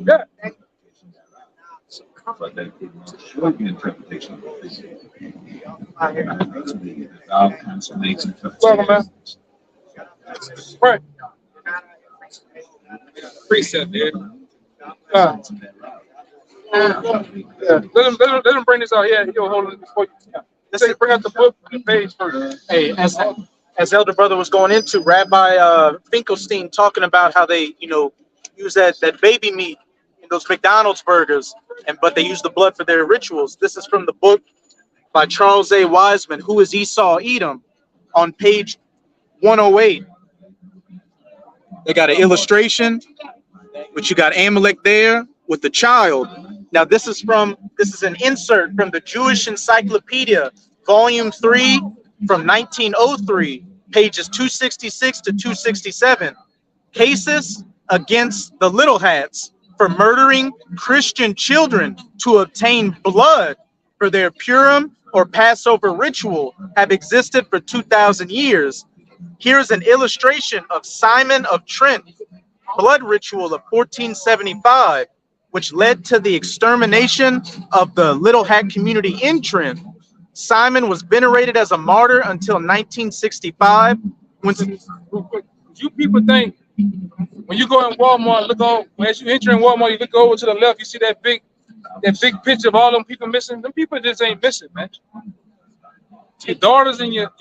Yeah. But they could the interpretation of the outcomes makes interpretation. Right. Precept, dude. Yeah. Let him bring this out. Yeah, he'll hold it before you. Yeah. Let's bring out the book, the page first. Hey, as Elder Brother was going into, Rabbi Finkelstein talking about how they, use that baby meat in those McDonald's burgers, but they use the blood for their rituals. This is from the book by Charles A. Wiseman, Who is Esau Edom, on page 108. They got an illustration, which you got Amalek there with the child. Now this is an insert from the Jewish Encyclopedia, volume 3 from 1903, pages 266 to 267. Cases against the Little Hats for murdering Christian children to obtain blood for their Purim or Passover ritual have existed for 2,000 years. Here's an illustration of Simon of Trent blood ritual of 1475, which led to the extermination of the Little Hat community in Trent. Simon was venerated as a martyr until 1965. You people think when you go in Walmart, as you enter in Walmart, you look over to the left, you see that big picture of all them people missing. Them people just ain't missing, man. Your daughters and your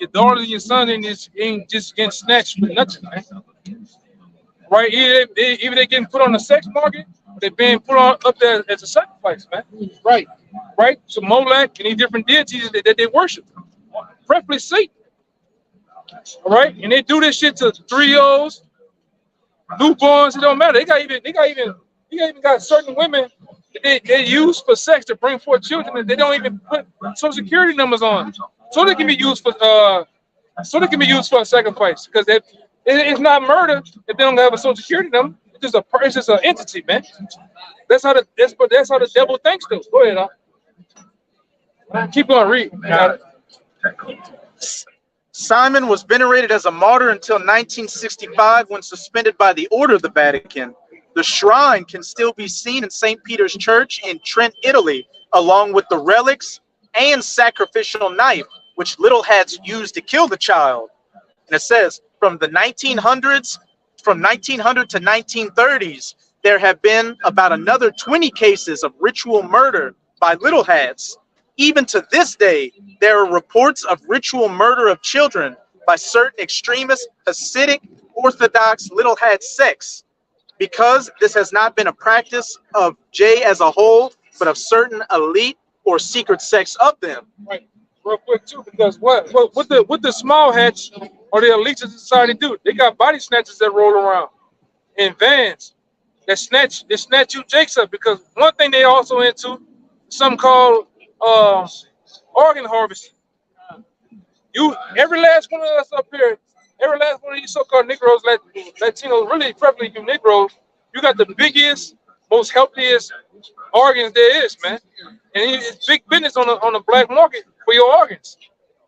son ain't just getting snatched with nothing, man. Right? Either they getting put on the sex market, they're being put on up there as a sacrifice, man. Right. So Molech and these different deities that they worship, preferably Satan. All right, and they do this shit to 3-year-olds, newborns. It don't matter. They got even got certain women that they use for sex to bring forth children that they don't even put Social Security numbers on, so they can be used for a sacrifice. Because it's not murder if they don't have a Social Security number. It's just an entity, man. That's how the devil thinks, though. Go ahead, keep going, read. Simon was venerated as a martyr until 1965 when suspended by the order of the Vatican. The shrine can still be seen in St. Peter's Church in Trent, Italy, along with the relics and sacrificial knife, which Little Hats used to kill the child. And it says, from 1900 to 1930s, there have been about another 20 cases of ritual murder by Little Hats. Even to this day, there are reports of ritual murder of children by certain extremist Hasidic Orthodox Little Hat sects. Because this has not been a practice of J as a whole, but of certain elite or secret sects of them. Right, real quick too, because what the small hats or the elites of society do? They got body snatchers that roll around in vans that snatch you jakes up. Because one thing they also into, something called organ harvesting. Every last one of us up here, every last one of you so-called Negroes, Latinos, really preferably you Negroes, you got the biggest, most healthiest organs there is, man. And it's big business on the black market for your organs.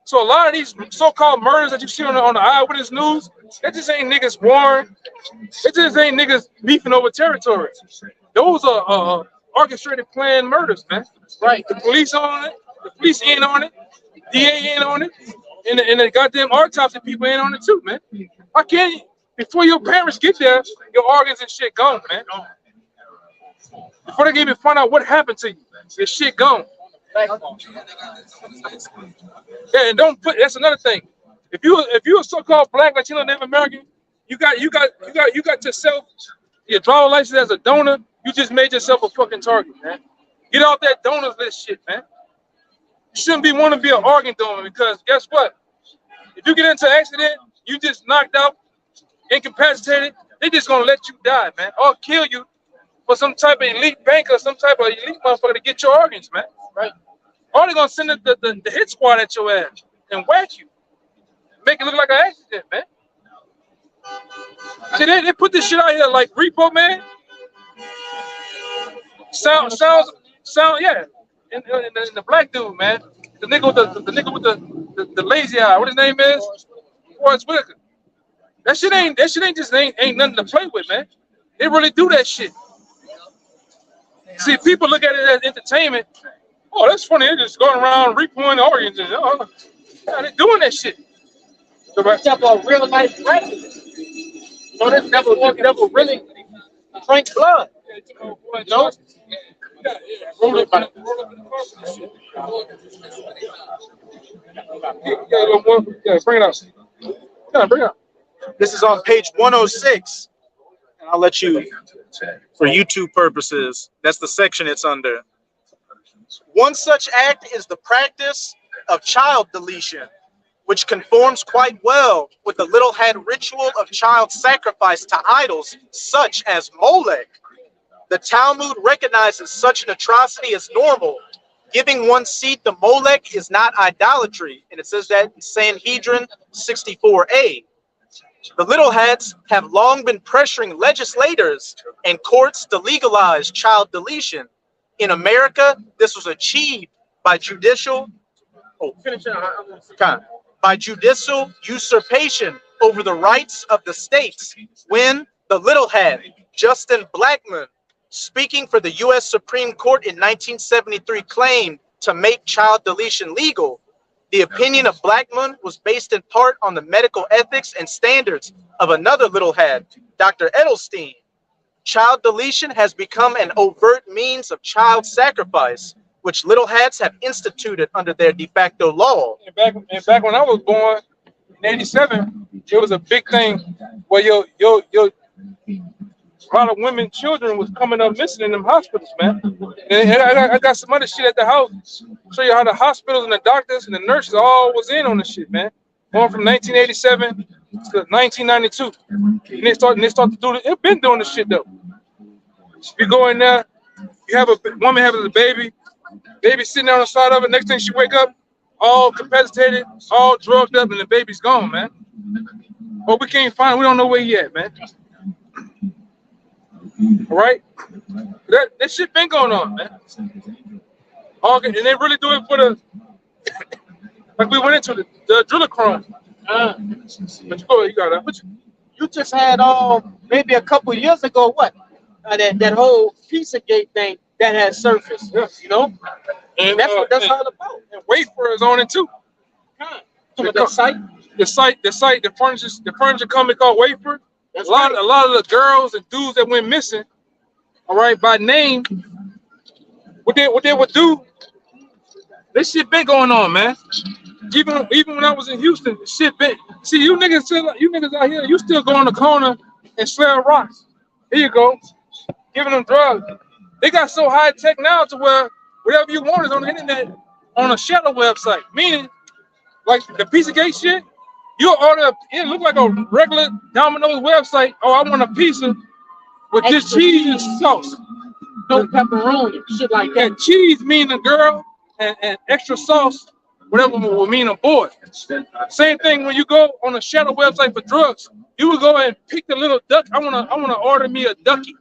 So a lot of these so-called murders that you see on the eyewitness news, that just ain't niggas warring. It just ain't niggas beefing over territory. those are orchestrated planned murders, man. Right. The police on it, the police in on it, DA in on it, and the goddamn autopsy people in on it too, man. Why can't you, before your parents get there, your organs and shit gone, man? Before they can even find out what happened to you, your shit gone. Yeah, and don't put. That's another thing. If you a so-called Black, Latino, Native American, you got yourself your driver's license as a donor. You just made yourself a fucking target, man. Get off that donors list shit, man. You shouldn't want to be an organ donor because guess what? If you get into an accident, you just knocked out, incapacitated. They just gonna let you die, man, or kill you for some type of elite banker, some type of elite motherfucker to get your organs, man. Right? Or they gonna send the hit squad at your ass and whack you, make it look like an accident, man. See, they put this shit out here like Repo Man. Sounds, yeah. And the black dude, man, the nigga with the lazy eye. What his name is? Forrest Whitaker. That shit ain't just ain't nothing to play with, man. They really do that shit. See, people look at it as entertainment. Oh, that's funny. They're just going around repoing organs and they're doing that shit. So, Except for real life practice. So this never really drank blood. No. Roll up in the yeah, bring it out. Yeah, bring it out. This is on page 106. And I'll let you, for YouTube purposes, that's the section it's under. One such act is the practice of child deletion, which conforms quite well with the Little Hat ritual of child sacrifice to idols such as Molech. The Talmud recognizes such an atrocity as normal. Giving one's seed to Molech is not idolatry, and it says that in Sanhedrin 64a. The Little Hats have long been pressuring legislators and courts to legalize child deletion. In America, this was achieved by judicial usurpation over the rights of the states when the Little Hat, Justin Blackmun, speaking for the U.S. Supreme Court in 1973, claimed to make child deletion legal. The opinion of Blackmun was based in part on the medical ethics and standards of another Little Hat, Dr. Edelstein. Child deletion has become an overt means of child sacrifice, which Little Hats have instituted under their de facto law. And back when I was born in '87, it was a big thing where a lot of women, children was coming up missing in them hospitals, man. And I got some other shit at the house. Show you how the hospitals and the doctors and the nurses all was in on this shit, man. Going from 1987 to 1992. And they start to do it. They've been doing this shit though. You go in there, you have a woman having a baby sitting there on the side of it. Next thing she wake up, all capacitated, all drugged up, and the baby's gone, man. But we can't find. We don't know where he at, man. All right, that shit been going on, man. Okay, and they really do it for the like we went into the adrenochrome. But you got that. You just had maybe a couple years ago that whole Pizzagate thing that has surfaced. Yes. You know, and that's what that's all about. And Wayfair is on it too. The site. The furniture company called Wayfair. A lot of the girls and dudes that went missing, all right, by name, what they would do, this shit been going on, man. Even when I was in Houston, shit been. See, you niggas out here, you still go on the corner and sell rocks. Here you go, giving them drugs. They got so high tech now to where whatever you want is on the internet on a shadow website. Meaning, like the Pizzagate shit. You order, it look like a regular Domino's website. Oh, I want a pizza with this cheese and sauce. No pepperoni, shit like that. And cheese mean a girl, and extra sauce, whatever will mean a boy. Same thing when you go on a shadow website for drugs. You would go and pick the little duck. I wanna order me a ducky,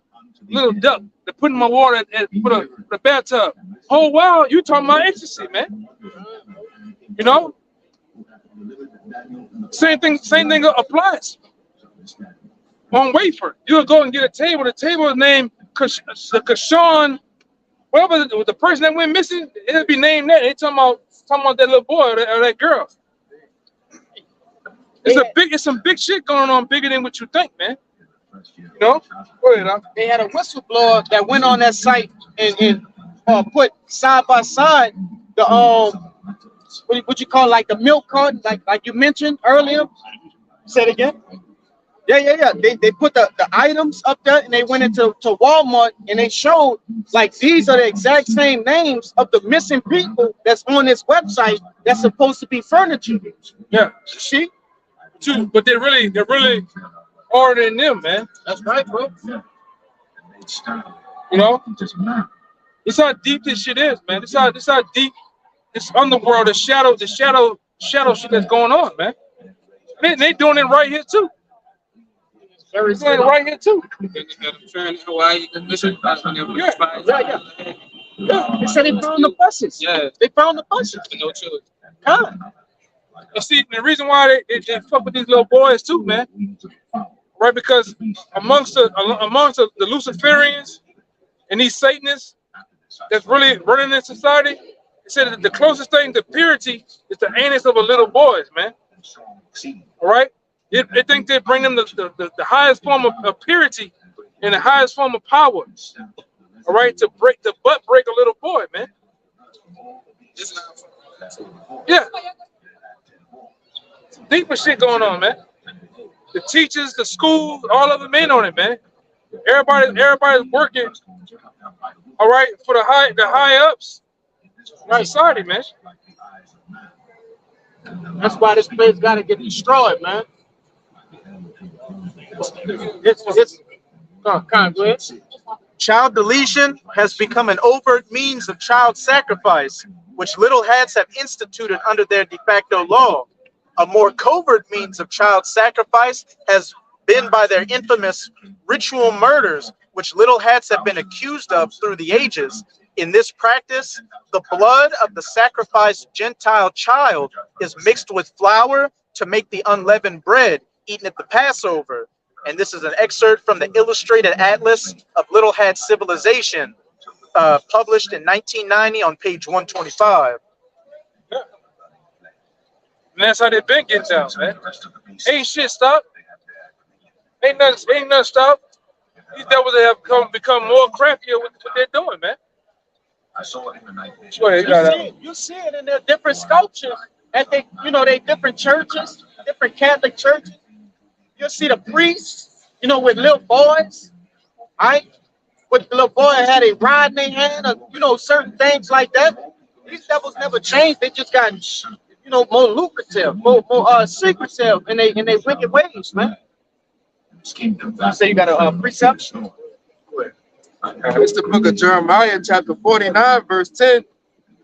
little duck to put in my water for the bathtub. Oh wow, you talking about ecstasy, man? You know. Same thing applies on Wayfair. You'll go and get a table. The table is named the Kashawn, whatever the person that went missing, it'll be named that. They talking about that little boy or that girl. It's some big shit going on, bigger than what you think, man. You know? Go ahead, huh? They had a whistleblower that went on that site and put side by side the what you call like the milk carton, like you mentioned earlier. Say it again. Yeah. They put the items up there and they went into Walmart and they showed like these are the exact same names of the missing people that's on this website that's supposed to be furniture. Yeah. See? But they're really ordering them, man. That's right, bro. You know? It's how deep this shit is, man. This how deep this underworld, the shadow shit that's going on, man. They doing it right here too. They're doing it right here too. Yeah. They said they found the buses. Yeah. They found the buses. No choice. God. You see, the reason why they fuck with these little boys too, man, right? Because amongst the Luciferians and these Satanists that's really running in society, they said that the closest thing to purity is the anus of a little boy, man. All right? They think they bring them the highest form of purity and the highest form of power. All right, to break a little boy, man. Yeah. Deeper shit going on, man. The teachers, the schools, all of them in on it, man. Everybody's working, all right, for the high ups in society, man. That's why this place got to get destroyed, man. Go ahead. Child deletion has become an overt means of child sacrifice, which little hats have instituted under their de facto law. A more covert means of child sacrifice has been by their infamous ritual murders, which little hats have been accused of through the ages. In this practice, the blood of the sacrificed Gentile child is mixed with flour to make the unleavened bread eaten at the Passover. And this is an excerpt from the Illustrated Atlas of Little Hat Civilization, published in 1990 on page 125. And that's how they been getting down, man. Ain't shit stopped. Ain't nothing stopped. These devils have become more craftier with what they're doing, man. I saw it in the night. You see it in their different sculptures at they different churches, different Catholic churches. You'll see the priests, with little boys, right? With the little boy had a rod in their hand, or, certain things like that. These devils never changed. They just got, more lucrative, more secretive in they wicked ways, man. You say you got a precept? It's the book of Jeremiah, chapter 49, verse 10.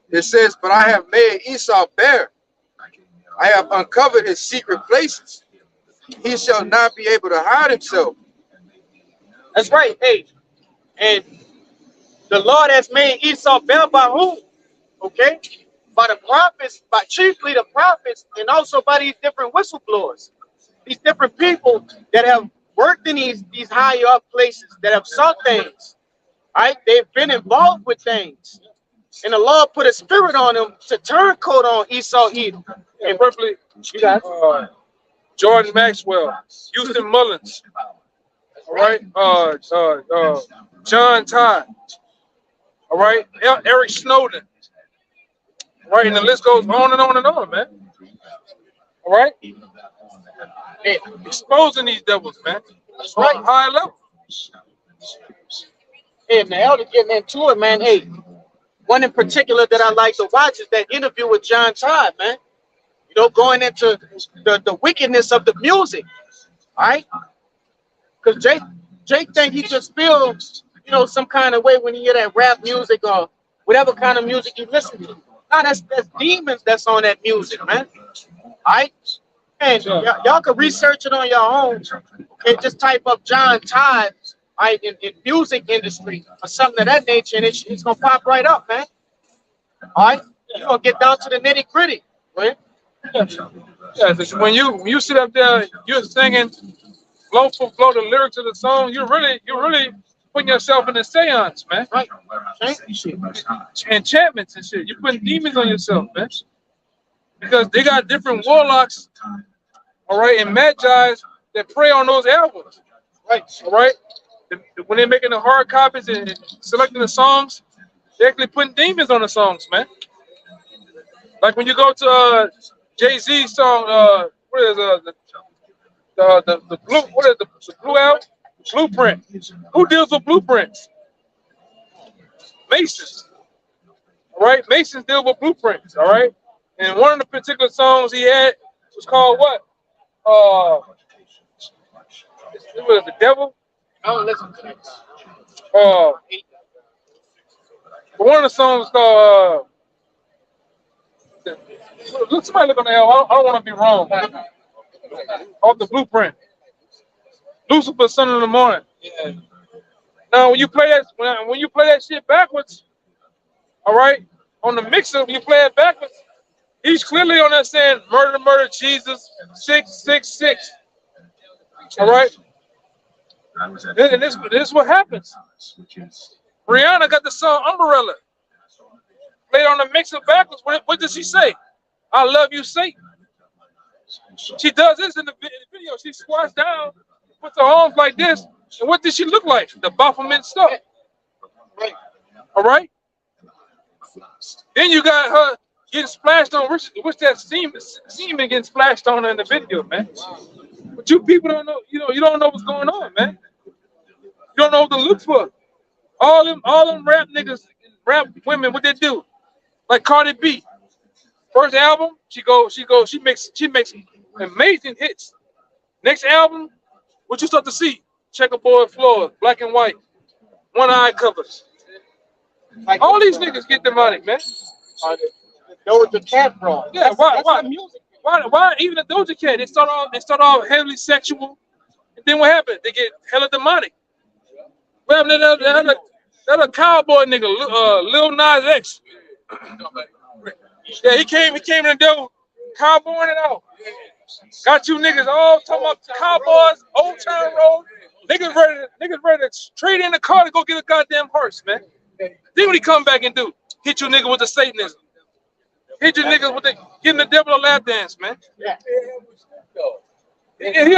It says, "But I have made Esau bare. I have uncovered his secret places. He shall not be able to hide himself." That's right. Hey, and the Lord has made Esau bare by whom? Okay, by the prophets, by chiefly the prophets, and also by these different whistleblowers, these different people that have worked in these higher up places, that have saw things. Right? They've been involved with things, and the Lord put a spirit on them to turn coat on Esau Edom. And briefly, Jordan Maxwell, Houston Mullins, all right, John Todd, all right, Eric Snowden, all right, and the list goes on and on and on, man. All right, and exposing these devils, man. That's right, high level. And the elder getting into it, man. Hey, one in particular that I like to watch is that interview with John Todd, man. Going into the wickedness of the music, all right? Because Jake think he just feels, some kind of way when you hear that rap music or whatever kind of music you listen to. Nah, that's demons that's on that music, man. All right? And y'all can research it on your own. Okay, just type up John Todd, all right, in music industry or something of that nature, and it's gonna pop right up, man. All right? You're gonna get down to the nitty-gritty, right? Yeah, when you sit up there, you're singing flow for flow the lyrics of the song. You're really putting yourself in a seance, man. Right. Enchantments and shit. You're putting demons on yourself, man. Because they got different warlocks, all right, and magi's that prey on those albums. Right. All right. When they're making the hard copies and selecting the songs, they're actually putting demons on the songs, man. Like when you go to Jay-Z's song, what is the blue? What is the blue album? Blueprint. Who deals with blueprints? Masons. All right, Masons deal with blueprints. All right, and one of the particular songs he had was called what? It was the devil. I don't listen to that. One of the songs called. Look, somebody look on the album. I don't want to be wrong. Off the Blueprint. Lucifer, Son of the Morning. Yeah. Now, when you play that shit backwards, all right, on the mixer, when you play it backwards, he's clearly on there saying murder, murder, Jesus, 666. All right. And this is what happens. Rihanna got the song Umbrella. Played on the mixer backwards. What does she say? I love you, Satan. She does this in the video. She squats down, puts her arms like this, and what does she look like? The Baphomet stuff. All right. Then you got her getting splashed on. What's that semen getting splashed on her in the video, man? But you people don't know. You don't know what's going on, man. You don't know what to look for. All them rap niggas, rap women, what they do? Like Cardi B. First album, she makes amazing hits. Next album, what you start to see? Checkerboard floors, black and white, one eye covers. All these niggas get the money, man. Doja Cat, bro. Yeah, why even the Doja Cat? They start off heavily sexual, and then what happened? They get hella demonic. What happened to that other cowboy nigga, Lil Nas X? Yeah, he came in the door, cowboying it out. Got you niggas all talking about Cowboys, Old Town Road. Niggas ready to trade in the car to go get a goddamn horse, man. Then what he come back and do? Hit you niggas with the Satanism. Hit you niggas with the getting the devil a lap dance, man. Yeah. Hey,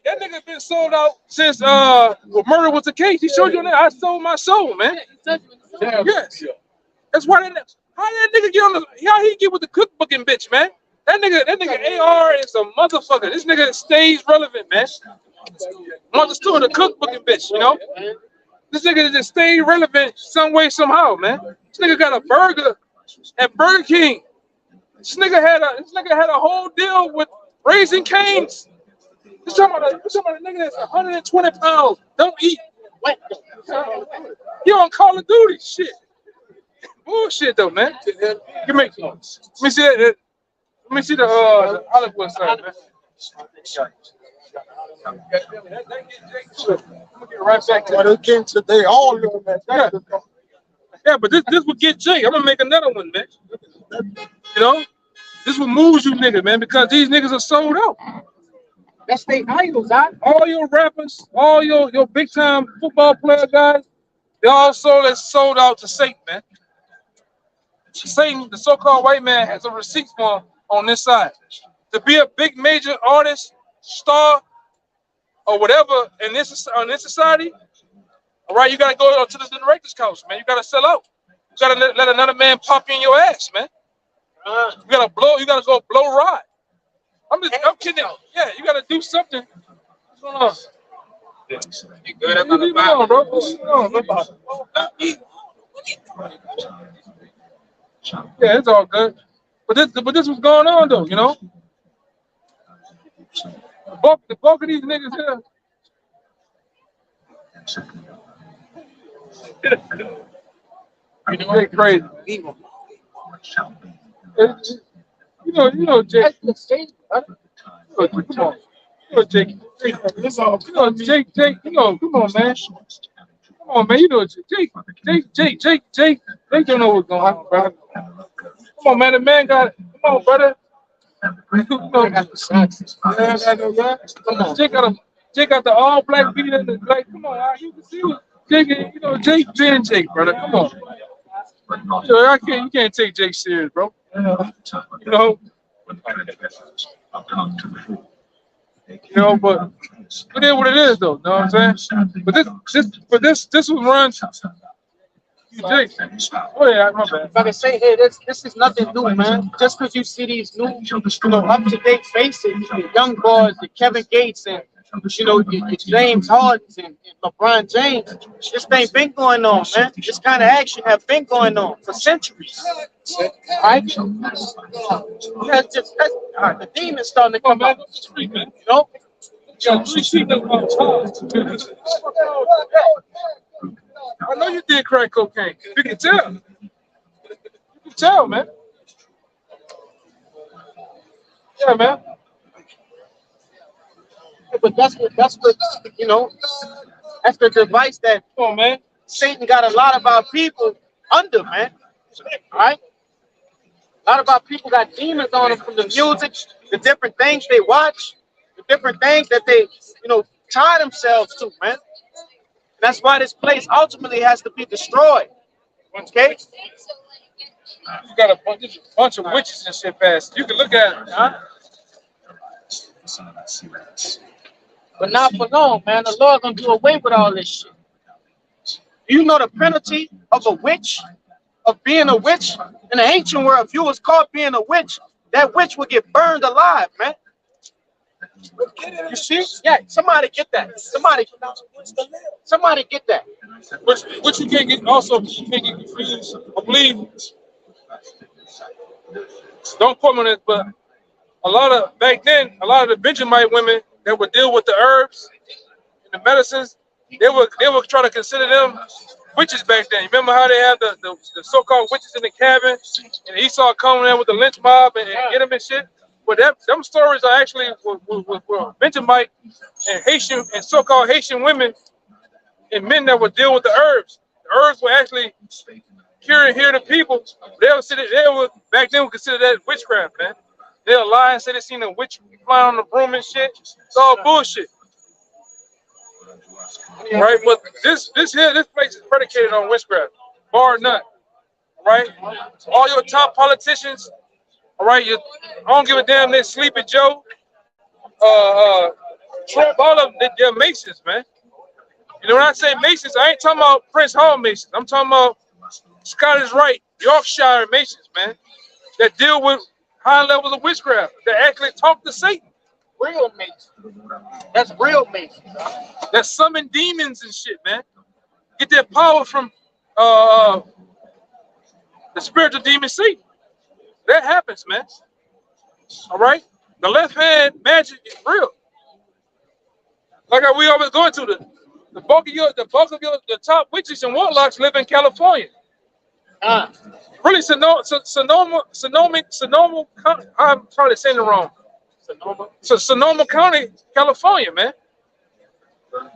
that nigga been sold out since murder was the case. He showed you that I sold my soul, man. Yes. That's why how that nigga get on how he get with the cookbooking bitch, man? That nigga AR is a motherfucker. This nigga stays relevant, man. Understood the cookbooking bitch, you know? This nigga just stayed relevant some way, somehow, man. This nigga got a burger at Burger King. This nigga had a whole deal with Raising Cane's. This talking about a nigga that's 120 pounds. Don't eat. He on Call of Duty shit. Bullshit though, man. Let me see that. Let me see the Hollywood side, man. I'm gonna get right back to that. Today, all of them, man. Yeah, but this would get Jay. I'm gonna make another one, man. You know, this would move you niggas, man, because these niggas are sold out. That's they idols, huh? All your rappers, all your big time football player guys, they all sold out to Satan, man. Satan, the so-called white man, has a receipt form on this side. To be a big major artist, star, or whatever in this society, all right, you gotta go to the director's couch, man. You gotta sell out. You gotta let another man pop you in your ass, man. You gotta go blow rod. I'm kidding. Yeah, you gotta do something. What's going on? You good at Leave me alone, bro. What's going on, bro? Yeah, it's all good. But this was going on though, you know. The bulk of these niggas here. They crazy. You know, Jake. Come on, Jake. Jake. Come on, man. Come on, man. You know, Jake. They don't know what's going on, bro. Come on, man. The man got it. Come on, brother. Jake Jake got the all black beater. Like, come on, you can see what Jake, you know, Jake being Jake, brother. Come on. You know, you can't take Jake serious, bro. You know, but it is what it is, though. You know what I'm saying? But this was run. Jake. Oh yeah, my bad. Like I say, hey, this is nothing new, man. Just because you see these new, up-to-date faces, the young boys, the Kevin Gates, and the James Hardens and LeBron James, this thing been going on, man. This kind of action have been going on for centuries. Right? The demon's starting to come out. I know you did crack cocaine. You can tell. You can tell, man. Yeah, man. But that's the device that man. Satan got a lot of our people under, man. All right? A lot of our people got demons on them from the music, the different things they watch, the different things that they, tie themselves to, man. That's why this place ultimately has to be destroyed. Okay? You got a bunch of witches and shit past. You can look at it, huh? But not for long, man. The Lord gonna do away with all this shit. You know the penalty of a witch, of being a witch? In the ancient world, if you was caught being a witch, that witch would get burned alive, man. You see? Yeah, somebody get that. Somebody get that. Which you can't get also you can't get confused. I believe, don't quote me on this, but back then, a lot of the Benjamite women that would deal with the herbs and the medicines, they would try to consider them witches back then. You remember how they had the so-called witches in the cabin, and Esau coming in with the lynch mob and get them and shit? Well, them stories are actually with Benjamite and Haitian and so-called Haitian women and men that would deal with the herbs. The herbs were actually curing here the people. Back then would consider that witchcraft, man. They'll lie and say they seen a witch fly on the broom and shit. It's all bullshit. Right? But this place is predicated on witchcraft, bar none. Right? All your top politicians, all right, I don't give a damn. They Sleepy Joe, Trump, all of them, they're Masons, man. You know, when I say Masons, I ain't talking about Prince Hall Masons. I'm talking about Scottish Rite, Yorkshire Masons, man, that deal with high levels of witchcraft, that actually talk to Satan. Real Masons. That's real Masons. That summon demons and shit, man. Get their power from the spiritual demon Satan. That happens, man. All right? The left hand magic is real. Like we always go into the bulk of the top witches and warlocks live in California. Really, Sonoma, I'm probably saying it wrong. Sonoma County, California, man.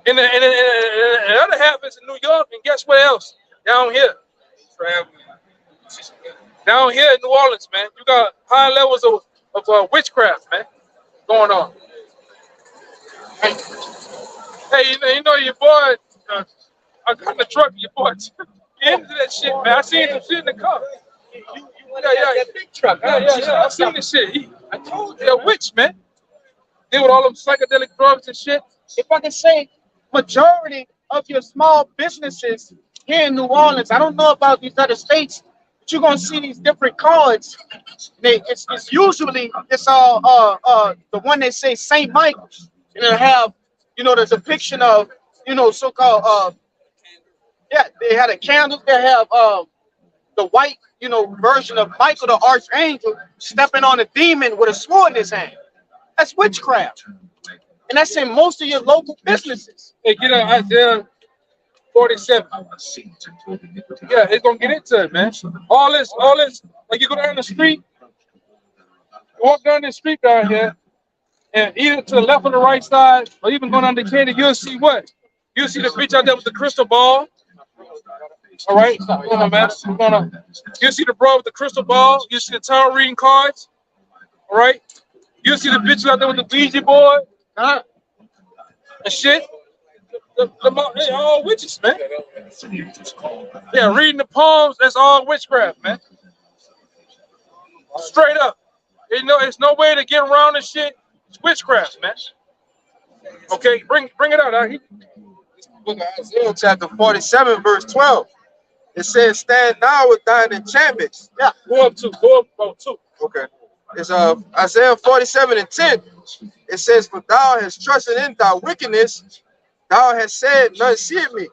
And the other half is in New York, and guess what else? Down here. Down here in New Orleans, man, you got high levels of witchcraft, man, going on. Hey, you know your boy, I got in the truck with your boy. Get into that shit, man. I seen him shit in the car. Yeah. Big truck. Yeah. I seen this shit. I told you, a witch, man. Deal with all them psychedelic drugs and shit. If I can say, majority of your small businesses here in New Orleans, I don't know about these other states, but you're gonna see these different cards. It's usually all the one they say St. Michael's, and it'll have the depiction of so-called they had a candle. They have the white version of Michael the Archangel stepping on a demon with a sword in his hand. That's witchcraft, and that's in most of your local businesses. Hey, get out Isaiah 47. Yeah, it's gonna get into it, man. All this, like you go down the street, walk down the street down here, and either to the left or the right side, or even going down the candy, you'll see what? You'll see the bitch out there with the crystal ball. All right, hold on, man. You'll see the bro with the crystal ball. You'll see the tarot reading cards. All right, you'll see the bitch out there with the Ouija board. and shit. They all witches, man. Yeah, reading the palms, that's all witchcraft, man. Straight up. You know, there's no way to get around this shit. It's witchcraft, man. Okay, bring it out. Book of Isaiah, chapter 47, verse 12. It says, "Stand now with thine enchantments." Yeah, go up two. Okay. It's Isaiah 47 and 10. It says, "For thou hast trusted in thy wickedness, thou hast said, none see me."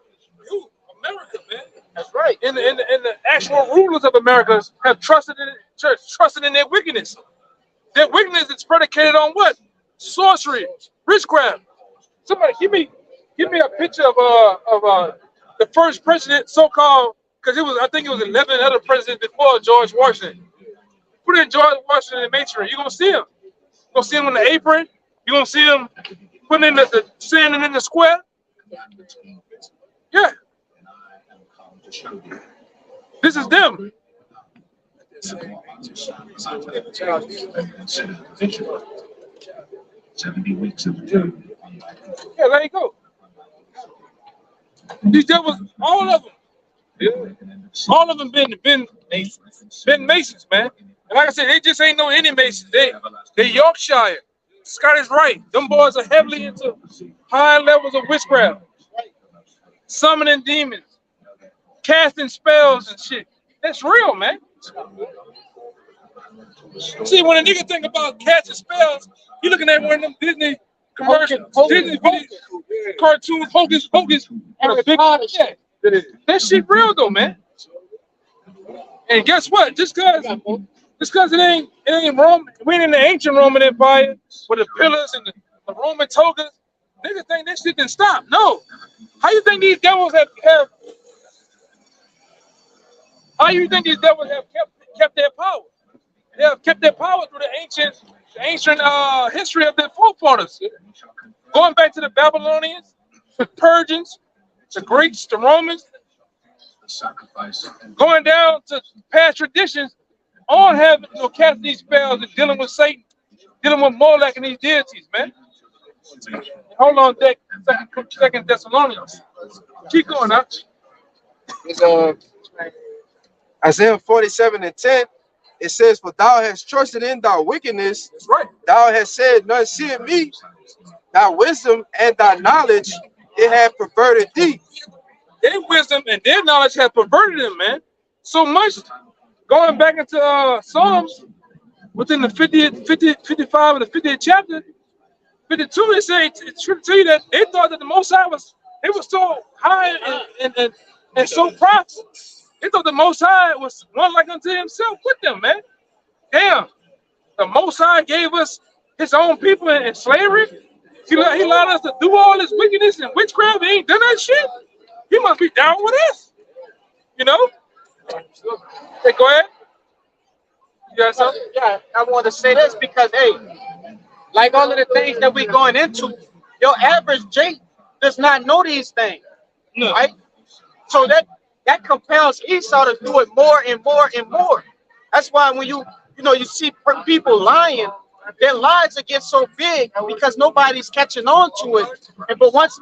You, America, man. That's right. And the actual rulers of America have trusted in church, trusted in their wickedness. Their wickedness is predicated on what? Sorcery, witchcraft. Somebody give me a picture of the first president, so-called, because I think it was 11 other presidents before George Washington. Put in George Washington in Matrix, you're gonna see him. You're gonna see him on the apron. You're gonna see him putting in the standing in the square. Yeah. This is them. 70 weeks of the journey. Yeah, there you go. These devils, all of them. All of them been Masons, man. And like I said, they just ain't no any Masons. They Yorkshire. Scott is right. Them boys are heavily into high levels of witchcraft, summoning demons, casting spells and shit. That's real, man. See, when a nigga think about casting spells, you looking at one of them Disney commercials, Disney cartoons, Hocus Pocus, and a big yeah. That shit real though, man. And guess what? Just cause it ain't Rome, we ain't in the ancient Roman Empire with the pillars and the Roman togas. Niggas think that shit didn't stop. No. How you think these devils have how you think these devils have kept their power? They have kept their power through the ancient history of their forefathers. Going back to the Babylonians, the Persians, the Greeks, the Romans, going down to past traditions, all have casting these spells and dealing with Satan, dealing with Molech and these deities, man. Hold on, Second Thessalonians. Keep going now. It's Isaiah 47 and 10. It says, "For thou hast trusted in thy wickedness, That's right. thou hast said, none see me. Thy wisdom and thy knowledge, it hath perverted thee." Their wisdom and their knowledge have perverted them, man. So much. Going back into Psalms, within the 55 and the 50th chapter, 52, it says to tell you that they thought that the Most High was so high and so proud. They thought the Most High was one like unto himself with them, man. Damn. The Most High gave us his own people in slavery. He allowed us to do all this wickedness and witchcraft. He ain't done that shit. He must be down with us. You know? Hey, go ahead. You got something? Yeah, I want to say this because, hey, like all of the things that we're going into, your average Jake does not know these things, No. right? So that compels Esau to do it more and more and more. That's why when you see people lying, their lies get so big because nobody's catching on to it. But once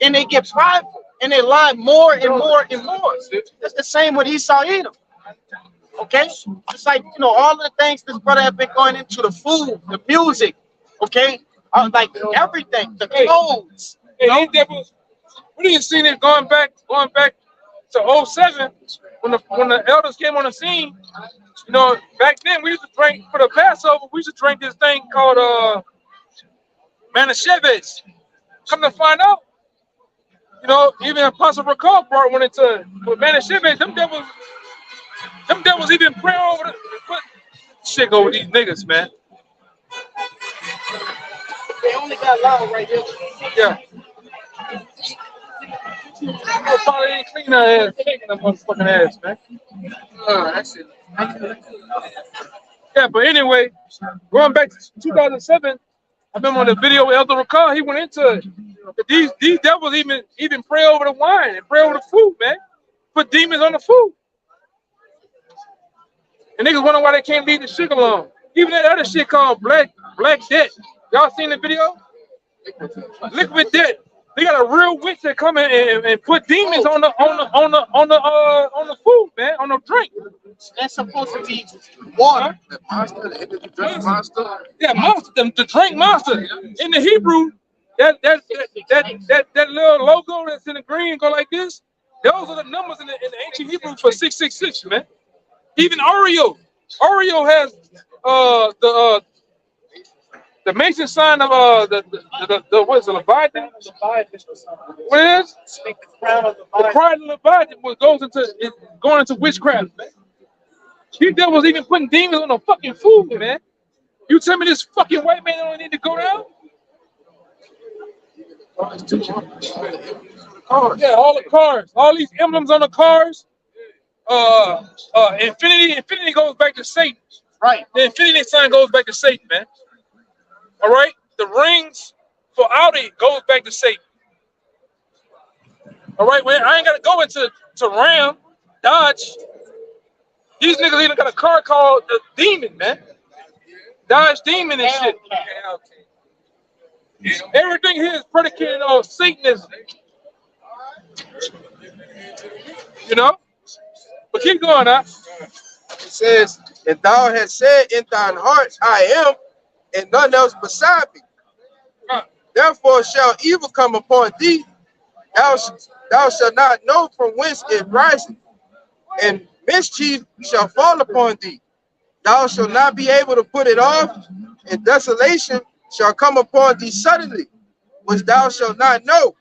and they get prideful and they lie more and more and more. It's the same with Esau Edom. Okay, just like all of the things this brother has been going into, the food, the music, okay, like everything, the clothes. Hey, these devils, we didn't see it going back to 07 when the elders came on the scene. Back then we used to drink for the Passover. We used to drink this thing called Manischewitz. Come to find out, even Apostle Rakal brought one into Manischewitz. Them devils even pray over the shit over these niggas, man. They only got loud right here. Yeah. Probably ain't clean her ass, shaking that motherfucking ass, man. That's it. Yeah, but anyway, going back to 2007, I remember on the video with Elder Rakal, he went into it. These devils even pray over the wine and pray over the food, man. Put demons on the food. And niggas wonder why they can't leave the shit alone. Even that other shit called Black Death. Y'all seen the video? Liquid death. They got a real witch that come in and put demons on the food, man, on the drink. That's supposed to be water. The monster, the energy drink monster. Yeah, monster, the drink monster. In the Hebrew, that little logo that's in the green go like this. Those are the numbers in the ancient Hebrew for 666, man. Even Oreo has the Mason sign of the what is it, Leviathan? What it is? The crown of the The pride of Leviathan going into witchcraft, man. These devils even putting demons on the fucking food, man. You tell me this fucking white man don't need to go down? Yeah, all the cars, all these emblems on the cars. Infinity goes back to Satan. right. The infinity sign goes back to Satan, man. All right? The rings for Audi goes back to Satan. All right, man. I ain't got to go into Ram, Dodge. These niggas even got a car called the Demon, man. Dodge Demon and shit. Everything here is predicated on Satanism. You know? But keep going, huh? It says, and thou hast said in thine heart, I am, and none else beside me. Therefore shall evil come upon thee. Thou shalt not know from whence it riseth, and mischief shall fall upon thee. Thou shalt not be able to put it off, and desolation shall come upon thee suddenly, which thou shalt not know.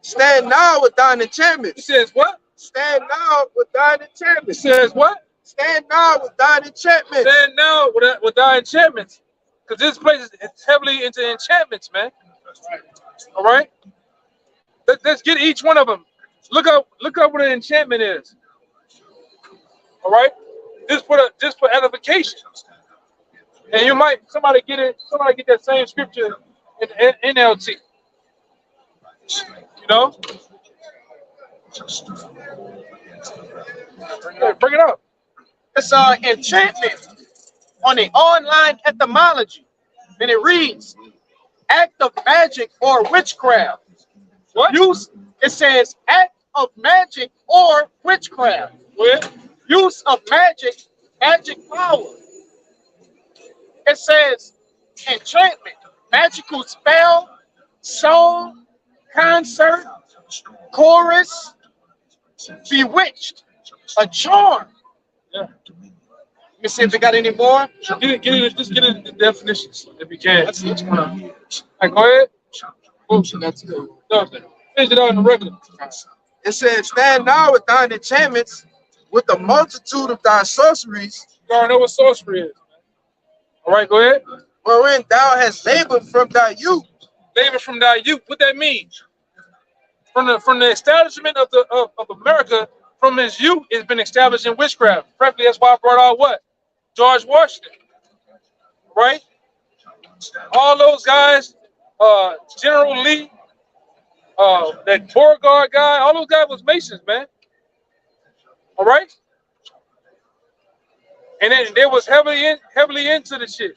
Stand now with thine It enchantments. says what? Stand now with thine It enchantments. says what? Stand now with thine enchantments. Stand now with our enchantments. Because this place is heavily into enchantments, man. All right? Let's get each one of them. Look up what an enchantment is. All right? Just for edification. And you might somebody get that same scripture in NLT. You know? Bring it up. It's enchantment on the online etymology, and it reads act of magic or witchcraft. What? It says act of magic or witchcraft. What? Use of magic power. It says enchantment, magical spell, song, concert, chorus, bewitched, a charm. Yeah. Let me see if they got any more. Just get into the definitions if you can. That's each one of them. All right, go ahead. That's good. No, finish it out in the regular. It said, stand now with thine enchantments, with the multitude of thy sorceries, You already know what sorcery is. All right, go ahead. wherein thou hast labored from thy youth. Labor from thy youth. What that means? From the establishment of America, from his youth, it's been established in witchcraft. Frankly, that's why I brought out what? George Washington. Right? All those guys, General Lee, that Beauregard guy, all those guys was Masons, man. All right? And then they was heavily into the shit.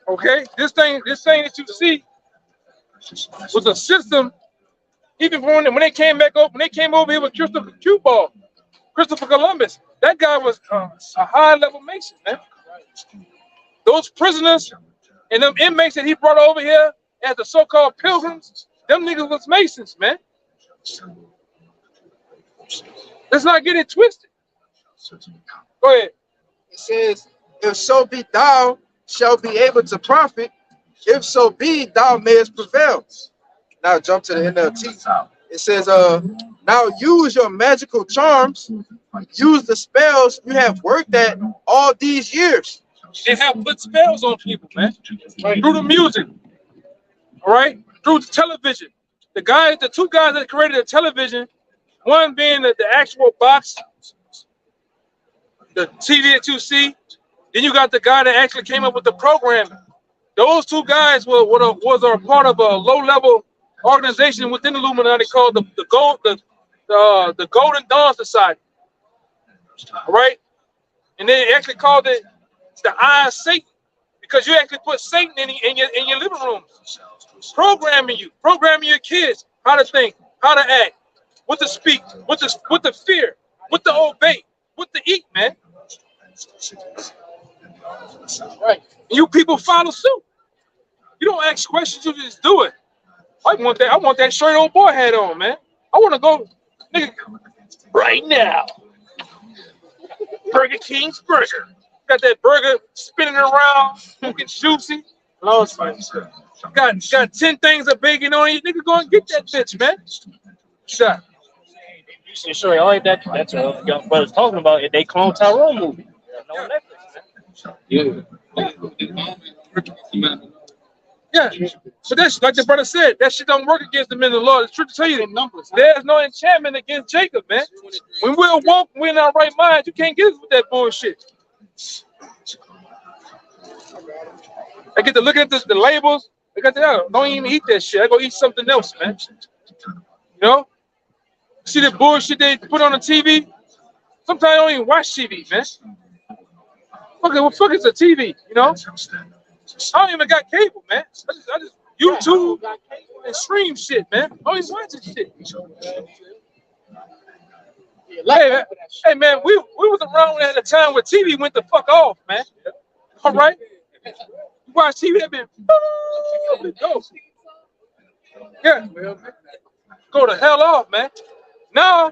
Okay? This thing that you see was a system. Even when they came back over, when they came over here with Christopher Columbus, that guy was a high-level Mason, man. Those prisoners and them inmates that he brought over here as the so-called pilgrims, them niggas was Masons, man. Let's not get it twisted. Go ahead. It says, if so be thou shalt be able to profit, if so be thou mayest prevail. Now jump to the NLT. It says, now use your magical charms, use the spells you have worked at all these years. They have put spells on people, man. Through the music. All right? Through the television. The two guys that created the television, one being the actual box, the TV that you see. Then you got the guy that actually came up with the programming. Those two guys was a part of a low-level organization within the Illuminati called the Golden Dawn Society. All right? And they actually called it the Eye of Satan because you actually put Satan in your living room, programming your kids how to think, how to act, what to speak, what to fear, what to obey, what to eat, man. Right. You people follow suit. You don't ask questions, you just do it. I want that shirt old boy had on, man. I want to go, nigga, right now. Burger King's burger. Got that burger spinning around, looking juicy. Got 10 things of bacon on it. Nigga, go and get that bitch, man. Shut. Sure, all right, that's what young brothers talking about. They clone Tyrone movie. No Netflix, man. Yeah, so that's like the brother said. That shit don't work against the men of the Lord. It's true to tell you the numbers. There's no enchantment against Jacob, man. When we're woke, we're in our right mind. You can't get us with that bullshit. I get to look at the labels. I got to don't even eat that shit. I go eat something else, man. You know? See the bullshit they put on the TV? Sometimes I don't even watch TV, man. Fuck is a TV, you know? I don't even got cable, man. I just YouTube and stream shit, man. I don't even watch this shit. Hey, man, we was around at a time where TV went the fuck off, man. All right? You watch TV, that been go. Yeah. Go the hell off, man. Now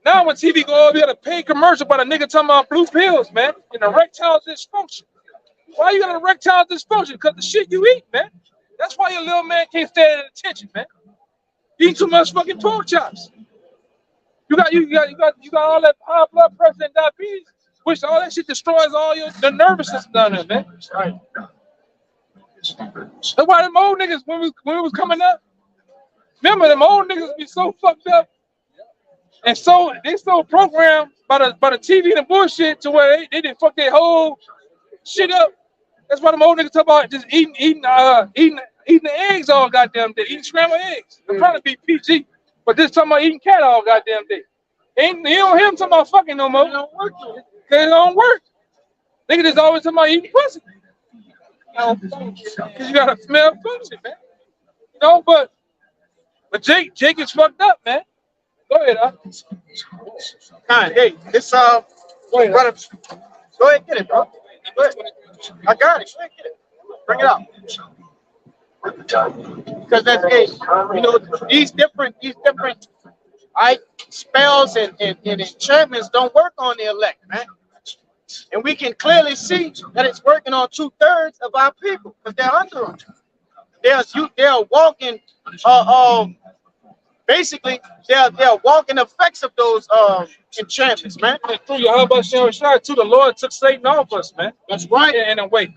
when TV go off, you got to pay commercial about a nigga talking about blue pills, man, and erectile dysfunction. Why you got erectile dysfunction? Because the shit you eat, man. That's why your little man can't stay at attention, man. Eating too much fucking pork chops. You got all that high blood pressure and diabetes, which all that shit destroys all the nervous system down there, man. Right. That's why them old niggas when we was coming up. Remember them old niggas be so fucked up, and so they so programmed by the TV and the bullshit to where they didn't fuck their whole shit up. That's why them old niggas talk about just eating the eggs all goddamn day, eating scrambled eggs. They're trying to be PG, but this talking about eating cat all goddamn day. You don't hear them talking about fucking no more. It don't work. Cause it don't work. Niggas just always talking about eating pussy. Cause you gotta smell pussy, man. You know, but Jake is fucked up, man. Go ahead, Hey, this brother, go ahead, get it, bro. Go ahead. I got it. Go ahead, get it. Bring it out. Because that's you know, these different spells and enchantments don't work on the elect, man. And we can clearly see that it's working on 2/3 of our people because they're under them. They're walking basically they're walking effects of those enchantments, man. And through Yahweh Shai too, the Lord took Satan off us, man. That's right. In a way.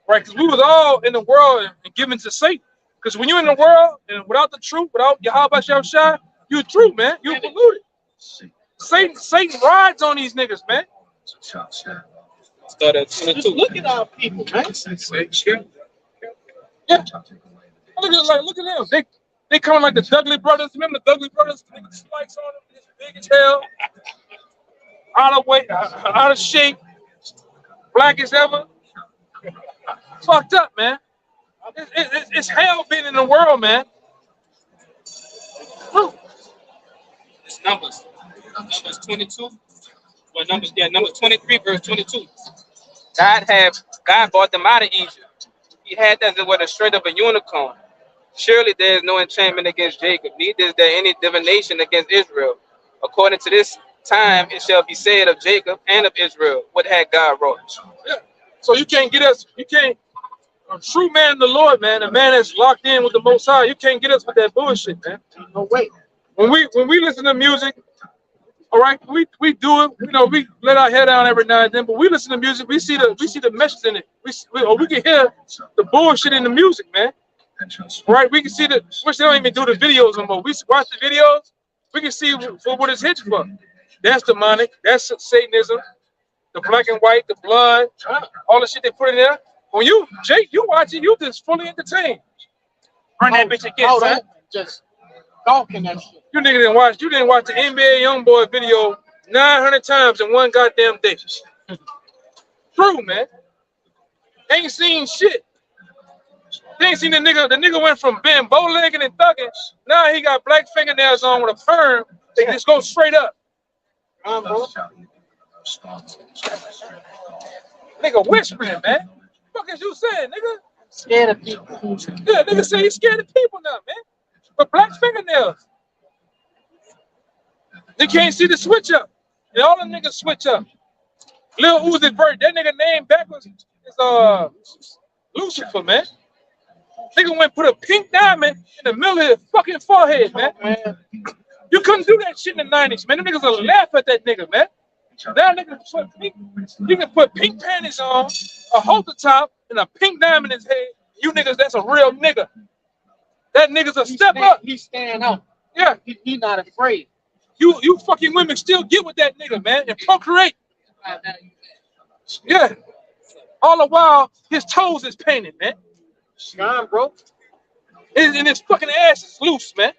Right? Because we was all in the world and given to Satan. Because when you're in the world and without the truth, without Yahweh Shai, you're true, man. You're polluted. Satan rides on these niggas, man. Just look at our people, man. Yeah. Look at them. They come like the Dudley brothers. Remember the Dudley brothers? Niggas spikes on them, just big as hell, out of shape, black as ever. Fucked up, man. It's hell being in the world, man. It's Numbers 22. Well, Numbers 23, verse 22. God brought them out of Egypt. He had them with the strength of a unicorn. Surely there is no enchantment against Jacob, neither is there any divination against Israel. According to this time, it shall be said of Jacob and of Israel, what had God wrought. Yeah. So you can't get us, a true man in the Lord, man, a man that's locked in with the Most High, you can't get us with that bullshit, man. No way. When we listen to music, all right, we do it, you know, we let our head down every now and then, but we listen to music, we see the message in it. We can hear the bullshit in the music, man. Right, we can see which they don't even do the videos no more. We watch the videos, we can see for what it's hitched for. That's demonic, that's Satanism, the black and white, the blood, all the shit they put in there. When Jake, you watch it, you just fully entertained. Run that bitch again, son. Just talking that shit. You didn't watch the NBA YoungBoy video 900 times in one goddamn day. True, man. Ain't seen shit. They ain't seen the nigga. The nigga went from being bow-legged and thugging. Now he got black fingernails on with a perm. They just go straight up. Nigga whispering, man. What is you saying, nigga? Scared of people. Yeah, nigga say he's scared of people now, man. But black fingernails. They can't see the switch up. And all the niggas switch up. Lil Uzi Vert, that nigga name backwards is Lucifer, man. Nigga went and put a pink diamond in the middle of his fucking forehead, man. You couldn't do that shit in the 90s, man. Them niggas will laugh at that nigga, man. Now niggas put pink, you can put pink panties on, a halter top, and a pink diamond in his head. You niggas, that's a real nigga. That nigga's a step up. He's staying out. Yeah. He not afraid. You fucking women still get with that nigga, man, and procreate. Yeah. All the while, his toes is painted, man. Gone, bro. And his fucking ass is loose, man.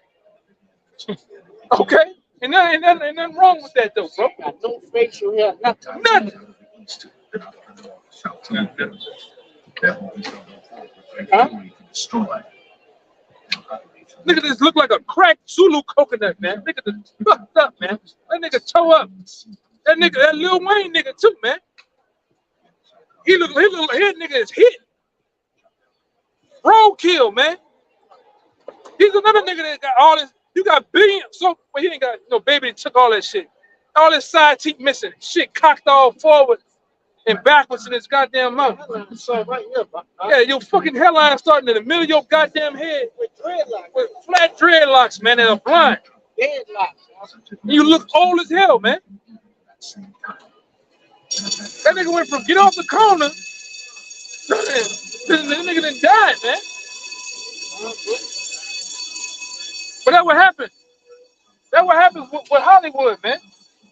Okay? And nothing wrong with that, though, bro. Got no facial hair, nothing. Nothing. Huh? Nigga just look like a cracked Zulu coconut, man. Nigga just fucked up, man. That nigga toe up. That Lil Wayne nigga too, man. His nigga is hit. Roadkill, man. He's another nigga that got all this. You got billions. So, but he ain't got no baby that took all that shit. All his side teeth missing. Shit cocked all forward and backwards in his goddamn mouth. So right here, bro. Yeah, your fucking hairline starting in the middle of your goddamn head With dreadlocks. with flat dreadlocks, man, that are blind. Deadlocks. And you look old as hell, man. That nigga went from get off the corner. That nigga done died, man. But that what happened. That what happens with Hollywood, man.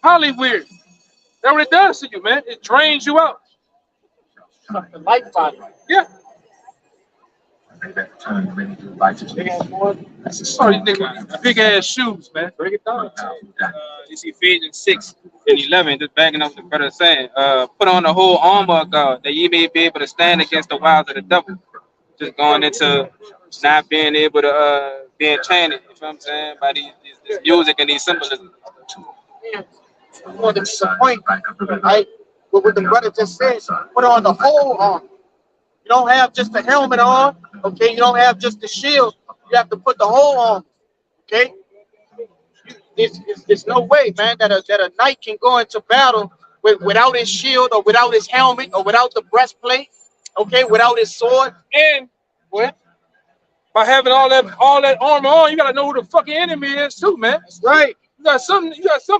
Hollywood. That's what it does to you, man. It drains you out. The light body. Yeah. Sorry, nigga. Big ass shoes, man. Break it down. It's Ephesians 6 and 11, just backing up what the brother saying. Put on the whole armor of God, that ye may be able to stand against the wiles of the devil. Just going into not being able to be enchanted, you know what I'm saying, by this music and these symbolism. Well, this the point, right? What the brother just said, put on the whole armor. You don't have just the helmet on, okay? You don't have just the shield. You have to put the whole armor, okay? There's no way, man, that a knight can go into battle without his shield or without his helmet or without the breastplate, okay? Without his sword. And what? By having all that armor on, you gotta know who the fucking enemy is too, man. That's right. You got some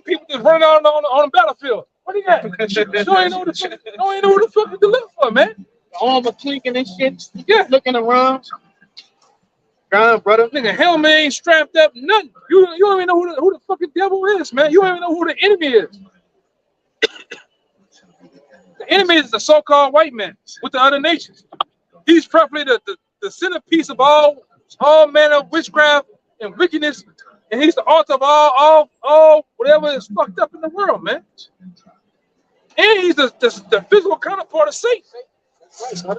people just running out on the battlefield. What do you got? You ain't know who the fuck to deliver for, man. The armor clinking and shit. Yeah. Looking around. Gone, brother. Nigga, helmet ain't strapped up, nothing. You don't even know who the fucking devil is, man. You don't even know who the enemy is. The enemy is the so-called white man with the other nations. He's probably the centerpiece of all manner of witchcraft and wickedness, and he's the author of all whatever is fucked up in the world, man. And he's the physical counterpart of Satan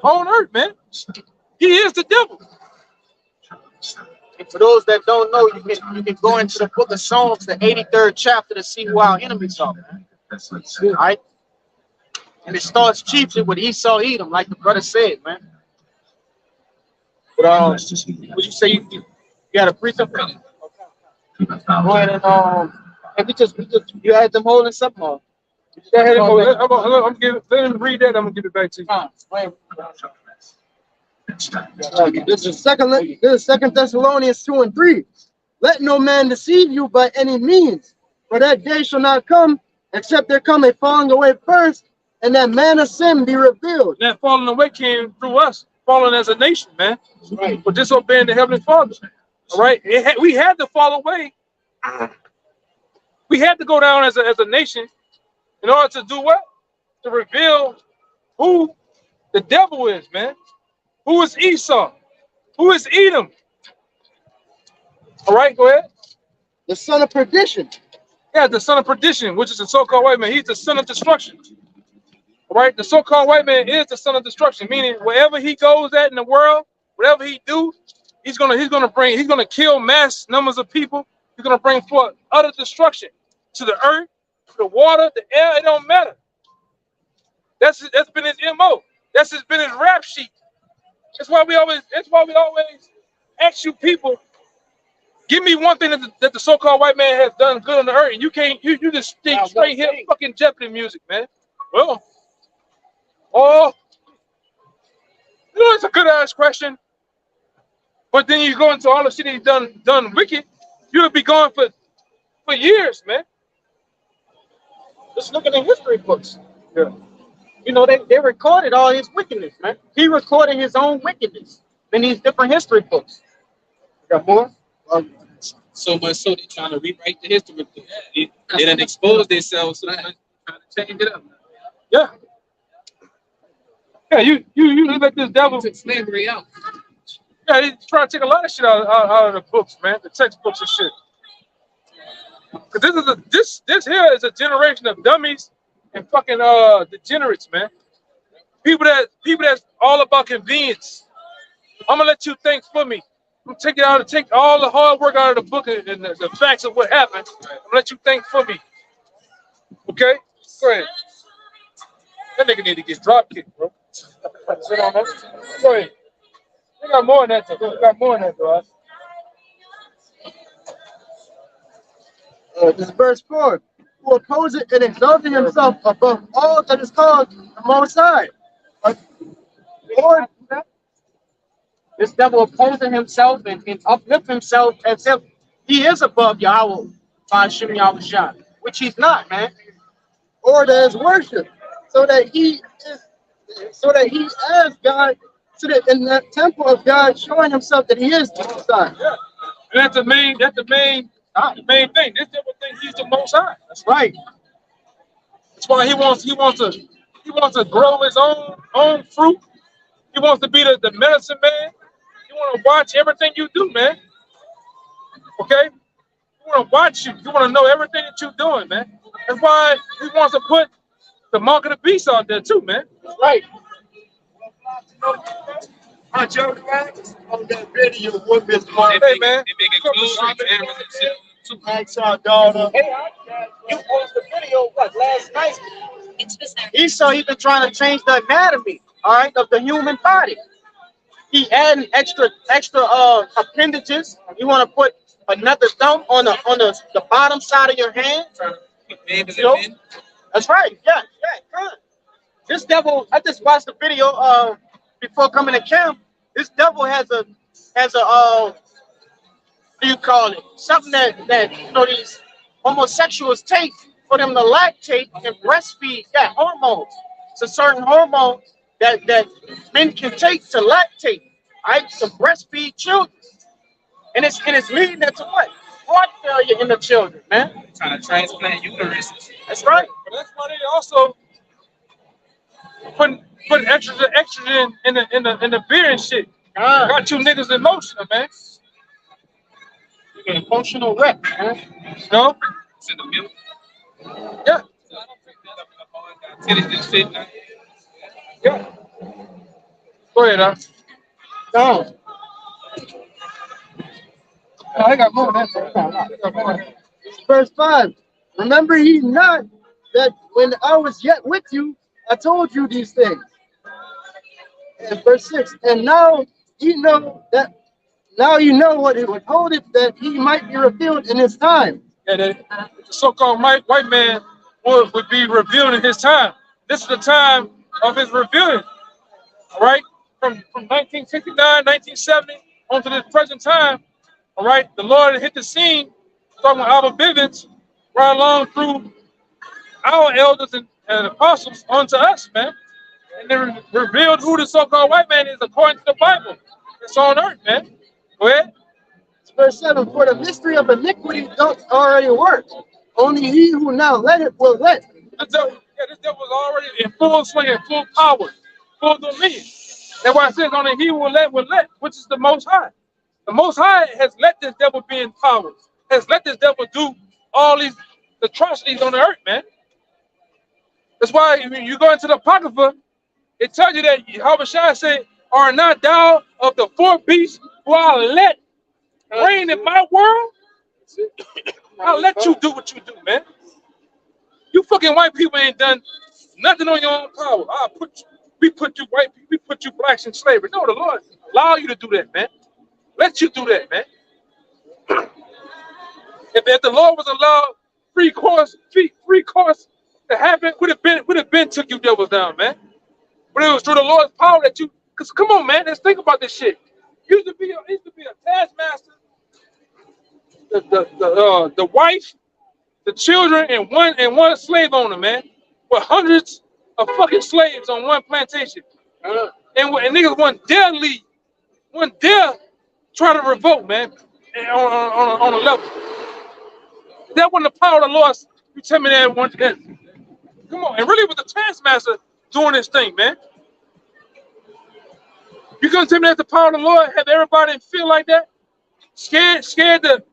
on earth, man. He is the devil. And for those that don't know, you can go into the book of Psalms, the 83rd chapter, to see who our enemies are, man. All right? And it starts chiefly with Esau, Edom, like the brother said, man. But would you say you got a precept? Go ahead and and we just you had them holding something on. Go ahead and go. Let him read that. I'm gonna give it back to you. This is Second Thessalonians 2 and 3. Let no man deceive you by any means, for that day shall not come, except there come a falling away first, and that man of sin be revealed. That falling away came through us, falling as a nation, man. Right. For disobeying the Heavenly Father. All right, we had to fall away. We had to go down as a nation in order to do what? To reveal who the devil is, man. Who is Esau? Who is Edom? All right, go ahead. The son of perdition. Yeah, the son of perdition, which is the so-called white man. He's the son of destruction. All right, the so-called white man is the son of destruction, meaning wherever he goes at in the world, whatever he do, he's gonna kill mass numbers of people. He's gonna bring forth utter destruction to the earth, the water, the air. It don't matter. That's been his MO. That's been his rap sheet. That's why we always ask you people, give me one thing that the so-called white man has done good on the earth, and you just stick straight here fucking Jeopardy music, man. Well, it's a good ass question. But then you go into all the shit he's done wicked, you'll be going for years, man. Just look at the history books. Yeah. You know, they recorded all his wickedness, man. He recorded his own wickedness in these different history books. You got more? So much so they trying to rewrite the history. They done exposed themselves, so they're trying to change it up. Yeah. Yeah, you let this devil Took slavery out. Yeah, he's trying to take a lot of shit out of the books, man, the textbooks and shit. Cause this here is a generation of dummies and fucking degenerates, man. People that's all about convenience. I'm gonna let you think for me. I'm gonna take all the hard work out of the book and the facts of what happened. I'm gonna let you think for me. Okay? Go ahead. That nigga need to get drop kicked, bro. Sit on that. Go ahead. We got more than that, though. We got more than that, though. This is verse 4. Who opposes and exalting himself above all that is called the Most High. Lord, This devil opposing himself and uplift himself as if he is above Yahweh, Hashem Yahushua, which he's not, man. or that is worship, so that he as God, so that in the temple of God, showing himself that he is the Most High. Yeah. And that's the main thing. This devil thinks he's the Most High. That's right. That's why he wants to grow his own fruit. He wants to be the medicine man. He want to watch everything you do, man. Okay? He want to watch you. You want to know everything that you're doing, man. That's why he wants to put the mark of the beast out there too, man. Right. I joked on that video with Miss They Mark. Hey, make, man. they make explosive cameras and shit. Ask our daughter. Hey, you posted a video last night? Esau, he's been trying to change the anatomy, all right, of the human body. He adding extra appendages. You want to put another thumb on the bottom side of your hand? Babies You know? and men. That's right. Yeah, good. This devil, I just watched the video before coming to camp. This devil has a what do you call it? Something that you know these homosexuals take for them to lactate and breastfeed. That hormones. It's a certain hormone that men can take to lactate, right? To breastfeed children. And it's leading to what? Heart failure in the children, man. Trying to transplant uteruses. That's right. But that's why they also put extra in the beer and shit. Got you niggas emotional, man. You're an emotional wreck, man. You know? It's in the milk. Yeah. So I don't think that up in the hard got titties and shit. Now. Yeah. Go ahead, huh? No. I got more than that. Verse 5. Remember ye not that when I was yet with you, I told you these things. And verse 6. And now you know what it withholdeth, that he might be revealed in his time. Yeah, the so-called white man would be revealed in his time. This is the time of his revealing. All right? From 1969, 1970 on to the present time. All right? The Lord hit the scene, talking with Albert Bivens, right along through our elders and apostles onto us, man. And they revealed who the so-called white man is according to the Bible. It's on earth, man. Go ahead. Verse 7. For the mystery of iniquity doth already work. Only he who now let it will let. This devil was already in full swing, in full power, full dominion. That's why it says only he will let, which is the Most High. The Most High has let this devil be in power, has let this devil do all these atrocities on the earth, man. That's why when you go into the Apocrypha, it tells you that Habashai said, "Are not thou of the four beasts who I let reign in my world? I'll let you do what you do, man. You fucking white people ain't done nothing on your own power. We put you white people, we put you blacks in slavery. No, the Lord allow you to do that, man. Let you do that, man. If the Lord was allowed free course to happen, would have been took you devils down, man. But it was through the Lord's power that you. Cause come on, man, let's think about this shit. Used to be a taskmaster, the wife, the children, and one slave owner, man, with hundreds of fucking slaves on one plantation, and niggas one dare try to revolt, man, on a level. That wasn't the power of the Lord. You tell me that one. Come on, and really with the taskmaster doing this thing, man. You gonna tell me that the power of the Lord have everybody feel like that? Scared to,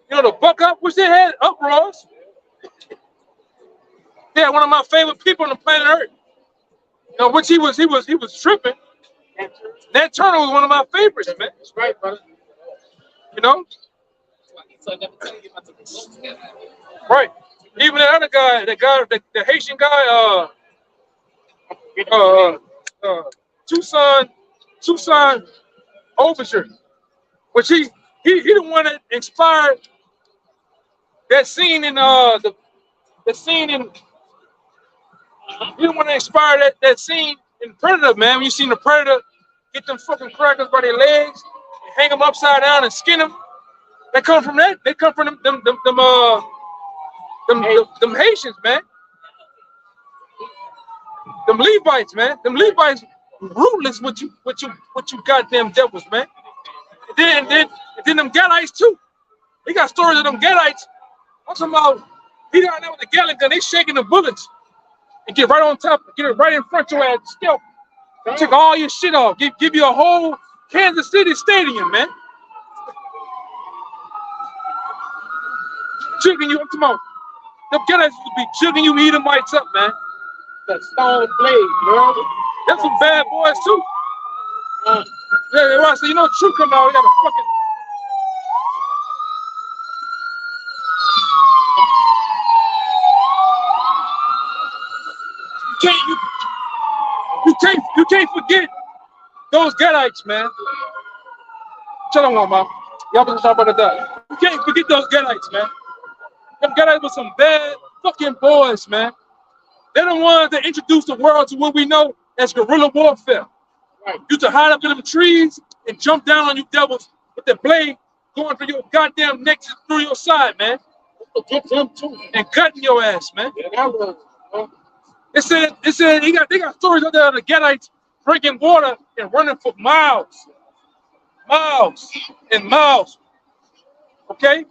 to buck up, which they had uproars. Yeah, one of my favorite people on the planet Earth. Which he was tripping. Nat Turner was one of my favorites, man. That's right, brother. Right. Even the other guy, the Haitian guy, Toussaint Overture, which he the one that inspired that scene in the scene in. He the one that inspired that scene in Predator, man. When you seen the Predator get them fucking crackers by their legs, and hang them upside down and skin them. They come from that. They come from them Haitians, man. Them Levites, man. Them Levites ruthless with you goddamn devils, man. And then them Gadites too. They got stories of them Gadites. I'm talking about he down there with the Gatling gun, they shaking the bullets and get right on top, get it right in front of your ass, scalp. Take all your shit off. Give you a whole Kansas City stadium, man. Jigging you, I'm talking about them Gadites would be jigging you Edomites up, man. That stone blade, bro. That's some bad boys too. Yeah, so True come out, we got a fucking. You can't forget those Gadites, man. Tell them, man. Y'all been talking about that. You can't forget those Gadites, man. Them Gadites were some bad fucking boys, man. They're the ones that introduced the world to what we know as guerrilla warfare. Right. Used to hide up in them trees and jump down on you devils with the blade going through your goddamn neck through your side, man. Get them too. And cutting your ass, man. Yeah, that was, It said they got stories out there of the Gadites drinking water and running for miles and miles. Okay?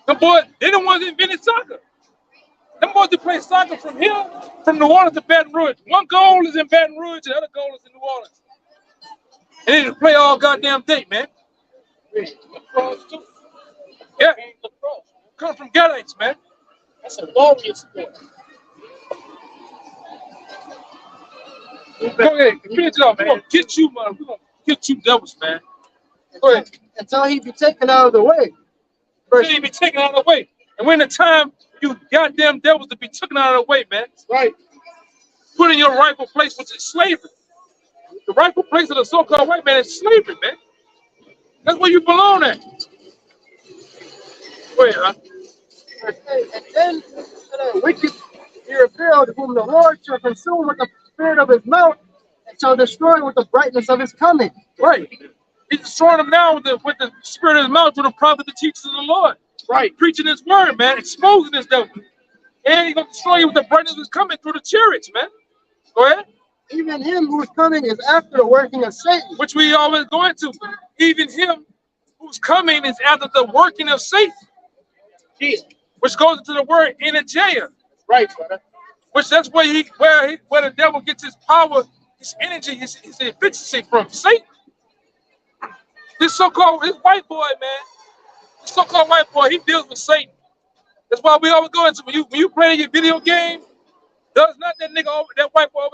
Them boys, they the ones that invented soccer. Them boys that play soccer from New Orleans to Baton Rouge. One goal is in Baton Rouge, and the other goal is in New Orleans. And they just play all goddamn day, man. Yeah. Come from Gadites, man. that's a glorious sport. Go ahead, finish it off, man. We're gonna get you, man. We're gonna get you devils, man. Go ahead. Until he be taken out of the way. Until he be taken out of the way. And when the time you goddamn devils to be taken out of the way, man. Right. Put in your rightful place, which is slavery. The rightful place of the so-called white man is slavery, man. That's where you belong at. Go ahead, huh? And then the wicked be revealed, whom the Lord shall consume with the spirit of his mouth, and shall destroy with the brightness of his coming. Right. He's destroying them now with the spirit of his mouth through the prophet, the teachers of the Lord. Right. Preaching his word, man. Exposing this devil. And he's going to destroy you with the brightness of his coming through the chariots, man. Go ahead. Even him who is coming is after the working of Satan. Which we always go into. Even him who's coming is after the working of Satan. Yeah. Which goes into the word energeia. Right, brother. Which that's where the devil gets his power, his energy, his efficiency from Satan. This white boy, man. This so-called white boy, he deals with Satan. That's why we always go into when you play your video game Does not that nigga that white boy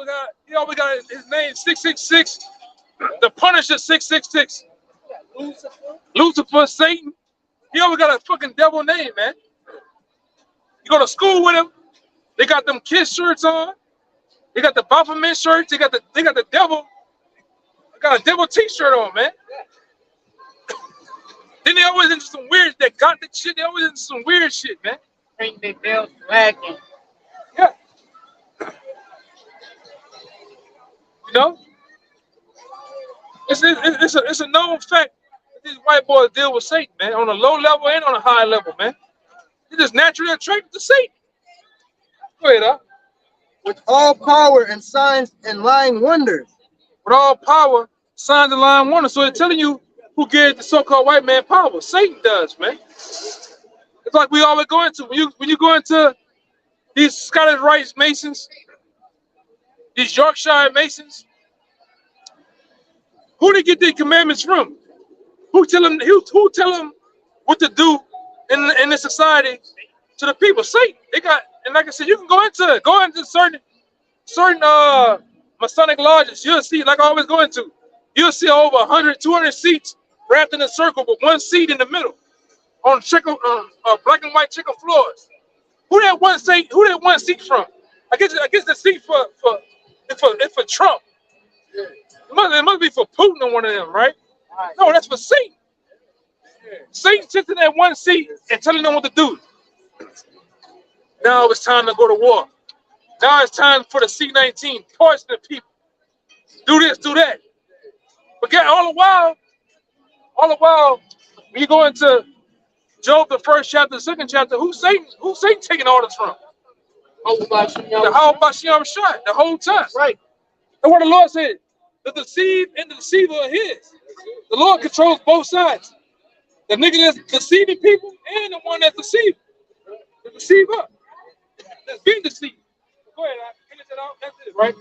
always got his name 666, the Punisher 666, Lucifer, Satan. He always got a fucking devil name, man. You go to school with him. They got them Kiss shirts on. They got the Baphomet shirts. They got the devil. They got a devil T-shirt on, man. Then they always into some weird, that gothic shit. They always into some weird shit, man. Think they built wagon. Yeah. You know? It's a known fact that these white boys deal with Satan, man, on a low level and on a high level, man. They're just naturally attracted to Satan. Go ahead, huh? With all power and signs and lying wonders. With all power, signs and lying wonders. So it's telling you who gave the so-called white man power. Satan does, man. It's like we always go into when you go into these Scottish Rite Masons, these Yorkshire Masons. Who they get their commandments from? Who tell them what to do in the society to the people? Satan. They got, and like I said, you can go into certain Masonic lodges. You'll see, like I always go into, you'll see over 100, 200 seats wrapped in a circle with one seat in the middle on black and white chicken floors. Who that one seat from? I guess the seat for Trump. It must be for Putin or one of them, right? No, that's for Satan. Satan sits in that one seat and telling them what to do. Now it's time to go to war. Now it's time for the C-19, poison the people. Do this, do that. But all the while, when you go into Job, the first chapter, the second chapter, who's Satan taking orders from? The How about Shem shot the whole time. Right. And what the Lord said, the deceived and the deceiver are his. The Lord controls both sides. The nigga that's deceiving people and the one that's deceiving. The deceiver. That's being deceived. Go ahead, I finish it out. That's it, right?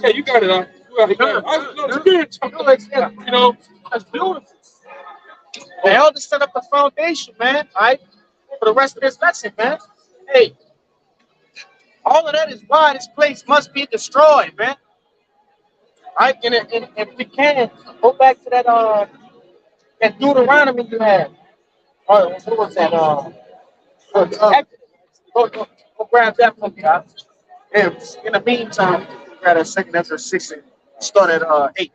Yeah, you got it, you got it. You know, That's beautiful. The elders set up the foundation, man. All right, for the rest of this lesson, man. Hey, all of that is why this place must be destroyed, man. All right, and if we can go back to that Deuteronomy you had. Or what was that? Go grab that from me. And in the meantime, grab that second Ezra 6 and start at 8.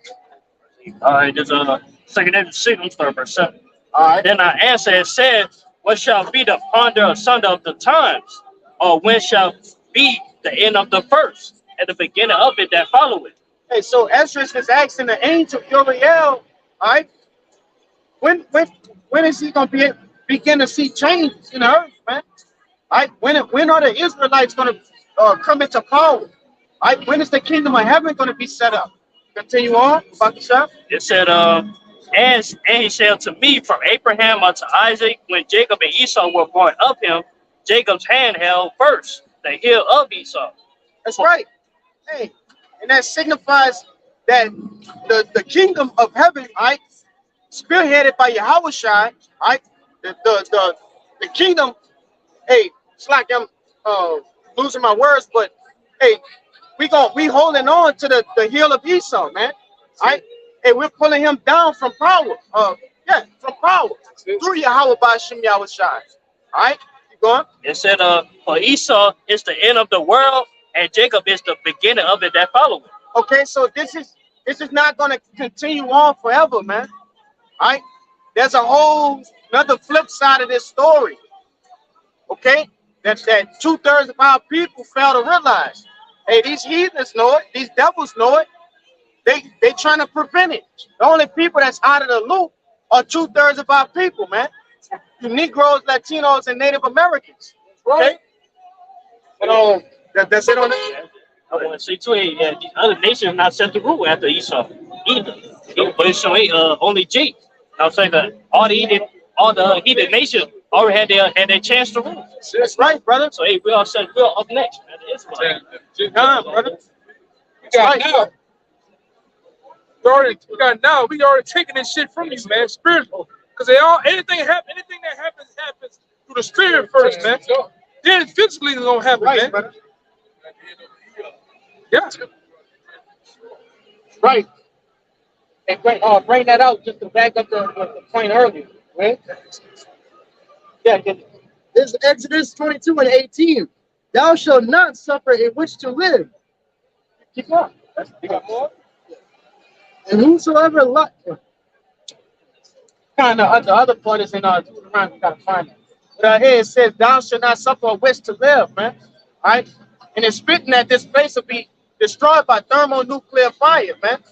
All right, there's a second Ezra 6, I'm starting verse 7. All right. Then I answered and said, what shall be the ponder asunder of the times? Or when shall be the end of the first, and the beginning of it that followeth? Hey, so Ezra is asking the angel Uriel, all right, when is he gonna begin to see changes in the earth, man? All right, when are the Israelites gonna come into power? All right, when is the kingdom of heaven gonna be set up? Continue on, about yourself. It said, and he said to me, from Abraham unto Isaac, when Jacob and Esau were born of him, Jacob's hand held first the heel of Esau. That's right. Hey, and that signifies that the kingdom of heaven, all right, spearheaded by Yahushua, all right, the kingdom. Hey, it's like I'm losing my words, but hey, we holding on to the heel of Esau, man. All right, hey, we're pulling him down from power. From power through Yahweh by Shem Yahushua. All right, keep going. It said, for Esau is the end of the world, and Jacob is the beginning of it that followeth. Okay, so this is not going to continue on forever, man. All right, there's a whole another flip side of this story. Okay, that 2/3 of our people fail to realize. Hey, these heathens know it. These devils know it. They trying to prevent it. The only people that's out of the loop are 2/3 of our people, man. You Negroes, Latinos, and Native Americans. Okay. And that's it on it. I want to say too, the other nations not set the rule after Esau either. But it's showing only Jake. I'm saying that all the heathen nations already had their chance to rule. That's right, brother. So hey, we're up next, man. It's fine. Brother. we got now. We already taking this shit from you, man. Spiritual. Because anything that happens through the spirit first, man. Then physically it's gonna happen, Right, man. brother. Yeah. Right. And bring that out just to back up the point earlier, right? Yeah, This is Exodus 22 and 18. Thou shalt not suffer a witch to live, keep on. You got more? and whosoever Kind of the other part is in Deuteronomy. You gotta find it. But here it says, "Thou shalt not suffer a witch to live," man. All right, and it's fitting that this place will be destroyed by thermonuclear fire, man.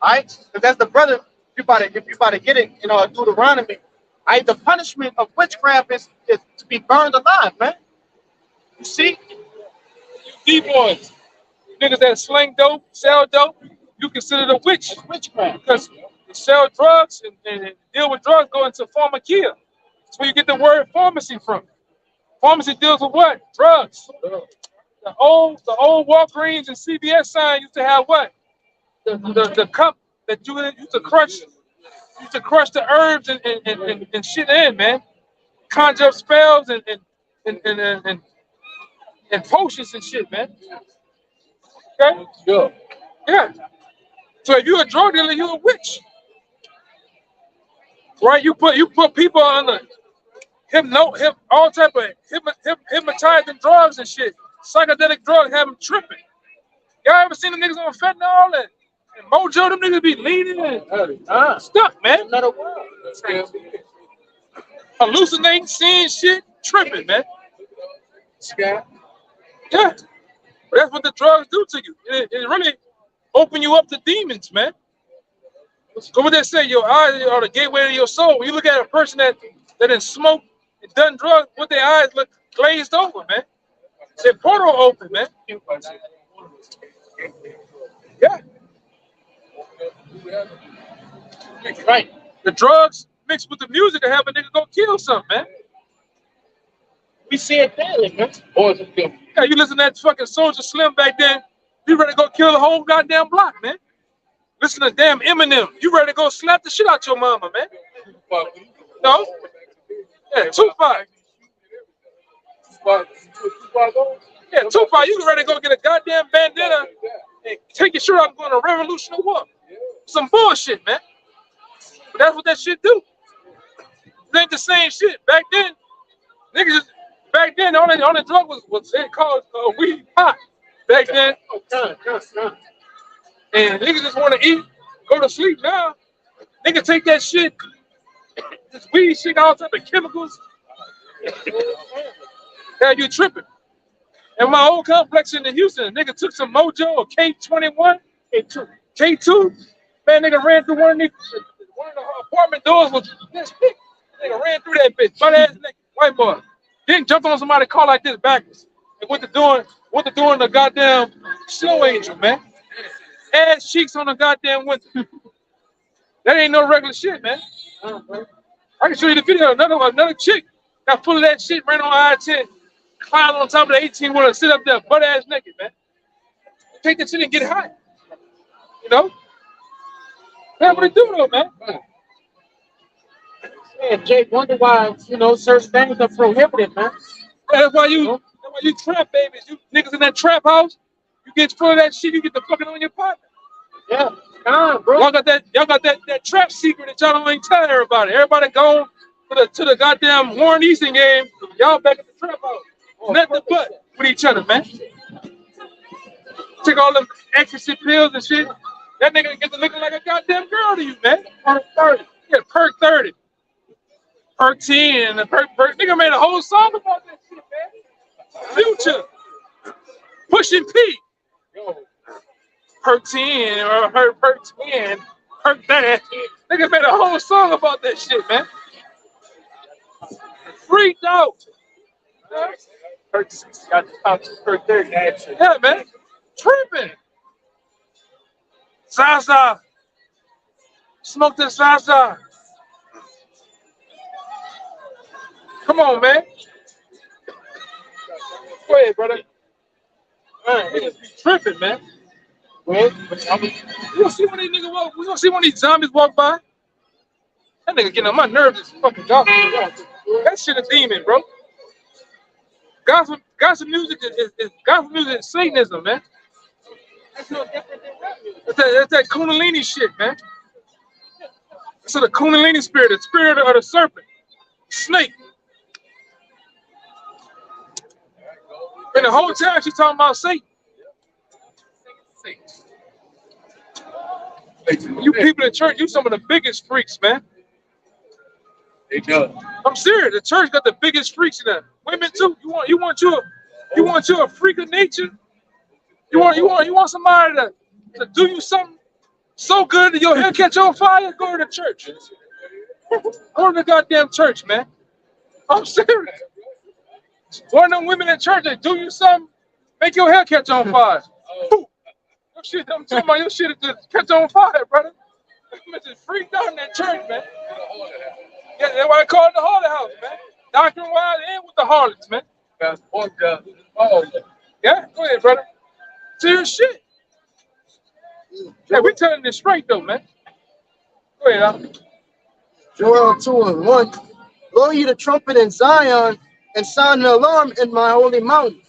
All right, because that's the brother. If you about to get it, Deuteronomy. All right, the punishment of witchcraft is to be burned alive, man. You see? D-boys, niggas that sling dope, sell dope, you consider a witch. It's witchcraft. Because you sell drugs and deal with drugs go into pharmakia. That's where you get the word pharmacy from. Pharmacy deals with what? Drugs. The old Walgreens and CVS sign used to have what? The cup that you used to crush the herbs and shit in, man. Conjure up spells and potions and shit, man. Okay? Sure. Yeah. So if you're a drug dealer, you're a witch. Right? You put people on the all type of hypnotizing drugs and shit. Psychedelic drugs have them tripping. Y'all ever seen them niggas on fentanyl and mojo? Them niggas be leaning and stuck, man. Another word. Hallucinating, seeing shit, tripping, man. Yeah. But that's what the drugs do to you. It really open you up to demons, man. So what they say, your eyes are the gateway to your soul. When you look at a person that done smoked and done drugs, with their eyes look glazed over, man. Their portal open, man. Yeah. Right. The drugs mixed with the music to have a nigga go kill something, man. We see it daily, man. Boys are good. Yeah, you listen to that fucking Soulja Slim back then, you ready to go kill the whole goddamn block, man. Listen to damn Eminem, you ready to go slap the shit out your mama, man. No? Yeah, Tupac. Yeah, Tupac, you ready to go get a goddamn bandana and take your shirt off and go on a revolutionary war. Some bullshit, man. But that's what that shit do. It ain't the same shit. Back then, niggas just, back then, the only drug was they called weed pot. Back then. And niggas just want to eat, go to sleep now. Nigga take that shit, this weed shit, all type of chemicals. Yeah, you tripping. And my old complex in Houston, nigga took some Mojo or K21, K2. Man, nigga ran through one of the apartment doors was this big. Nigga ran through that bitch, butt ass nigga, white boy. Then jumped on somebody's car like this backwards. And went to doing the goddamn snow angel, man. Ass cheeks on the goddamn window. That ain't no regular shit, man. I can show you the video. Another chick got full of that shit, ran on I-10, climbed on top of the 18-wheeler, sit up there, butt ass naked, man. Take that shit and get high. You know? That's what it do though, man. Yeah, Jake, wonder why, certain things are prohibited, man. That's why you trap babies. You niggas in that trap house, you get full of that shit, you get the fucking on your partner. Yeah, bro. Y'all got that trap secret that y'all don't even tell everybody. Everybody going to the goddamn Warren Easton game. Y'all back at the trap house. Nothing but with each other, man. Take all them ecstasy pills and shit. That nigga gets to looking like a goddamn girl to you, man. Perk 30. Yeah, Perk 30. Perk 10 and Perk. Nigga made a whole song about that shit, man. Future. Pushing P. Perk 10 or Perk 10. Perk 30. Nigga made a whole song about that shit, man. Freaked out. Perk 6 got the top 30. Yeah, man. Tripping. Zaza. Smoke the Zaza. Come on, man. Go ahead, brother. Man, niggas be tripping, man. You gonna see one of these niggas walk? We gonna see one of these zombies walk by? That nigga getting on my nerves. This fucking dog. That shit a demon, bro. Gospel music is Satanism, man. That's no different than rap music. That's that Kundalini shit, man. So the Kundalini spirit, the spirit of the serpent, snake. And the whole time she's talking about Satan. You people in church, you some of the biggest freaks, man. They do. I'm serious. The church got the biggest freaks in there. Women too. You want you a freak of nature. You want somebody to do you something so good that your hair catch on fire. Go to the church. Go to the goddamn church, man. I'm serious. One of them women in church that do you something, make your hair catch on fire. Your shit, I'm talking about your shit just catch on fire, brother. You just freaked out in that church, man. Yeah, that's why I call it the Harlot House, man. Doctrine wise and with the harlots, man. Yeah, go ahead, brother. Serious shit. Yeah, we telling this straight though, man. Go ahead, Al. Joel 2:1. Blow ye the trumpet in Zion and sound the alarm in my holy mountain.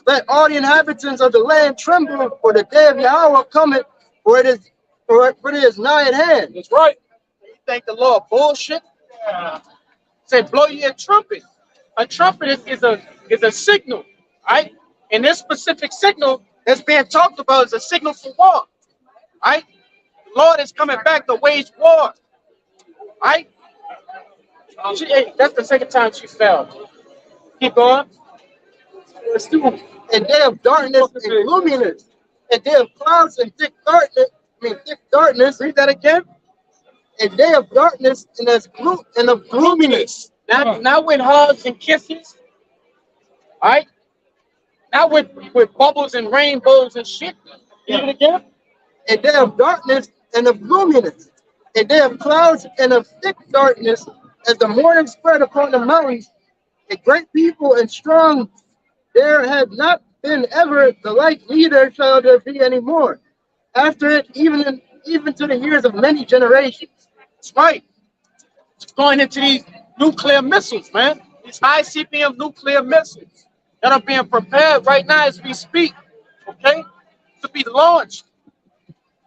Let all the inhabitants of the land tremble, for the day of Yahweh cometh, for it is nigh at hand. That's right. You think the Lord bullshit? Say, blow your trumpet. A trumpet is a signal, right? And this specific signal that's being talked about is a signal for war, right? The Lord is coming back to wage war, right? That's the second time she fell. Keep going. A day of darkness and gloominess, a day of clouds and thick darkness. Read that again. A day of darkness and of gloominess. Not with hugs and kisses, right? Not with bubbles and rainbows and shit. Read it again. A day of darkness and of gloominess, a day of clouds and of thick darkness, as the morning spread upon the mountains. A great people and strong, there had not been ever the like, neither shall there be any more. After it, even to the years of many generations. That's right. It's going into these nuclear missiles, man. These high CPM nuclear missiles that are being prepared right now as we speak, okay, to be launched,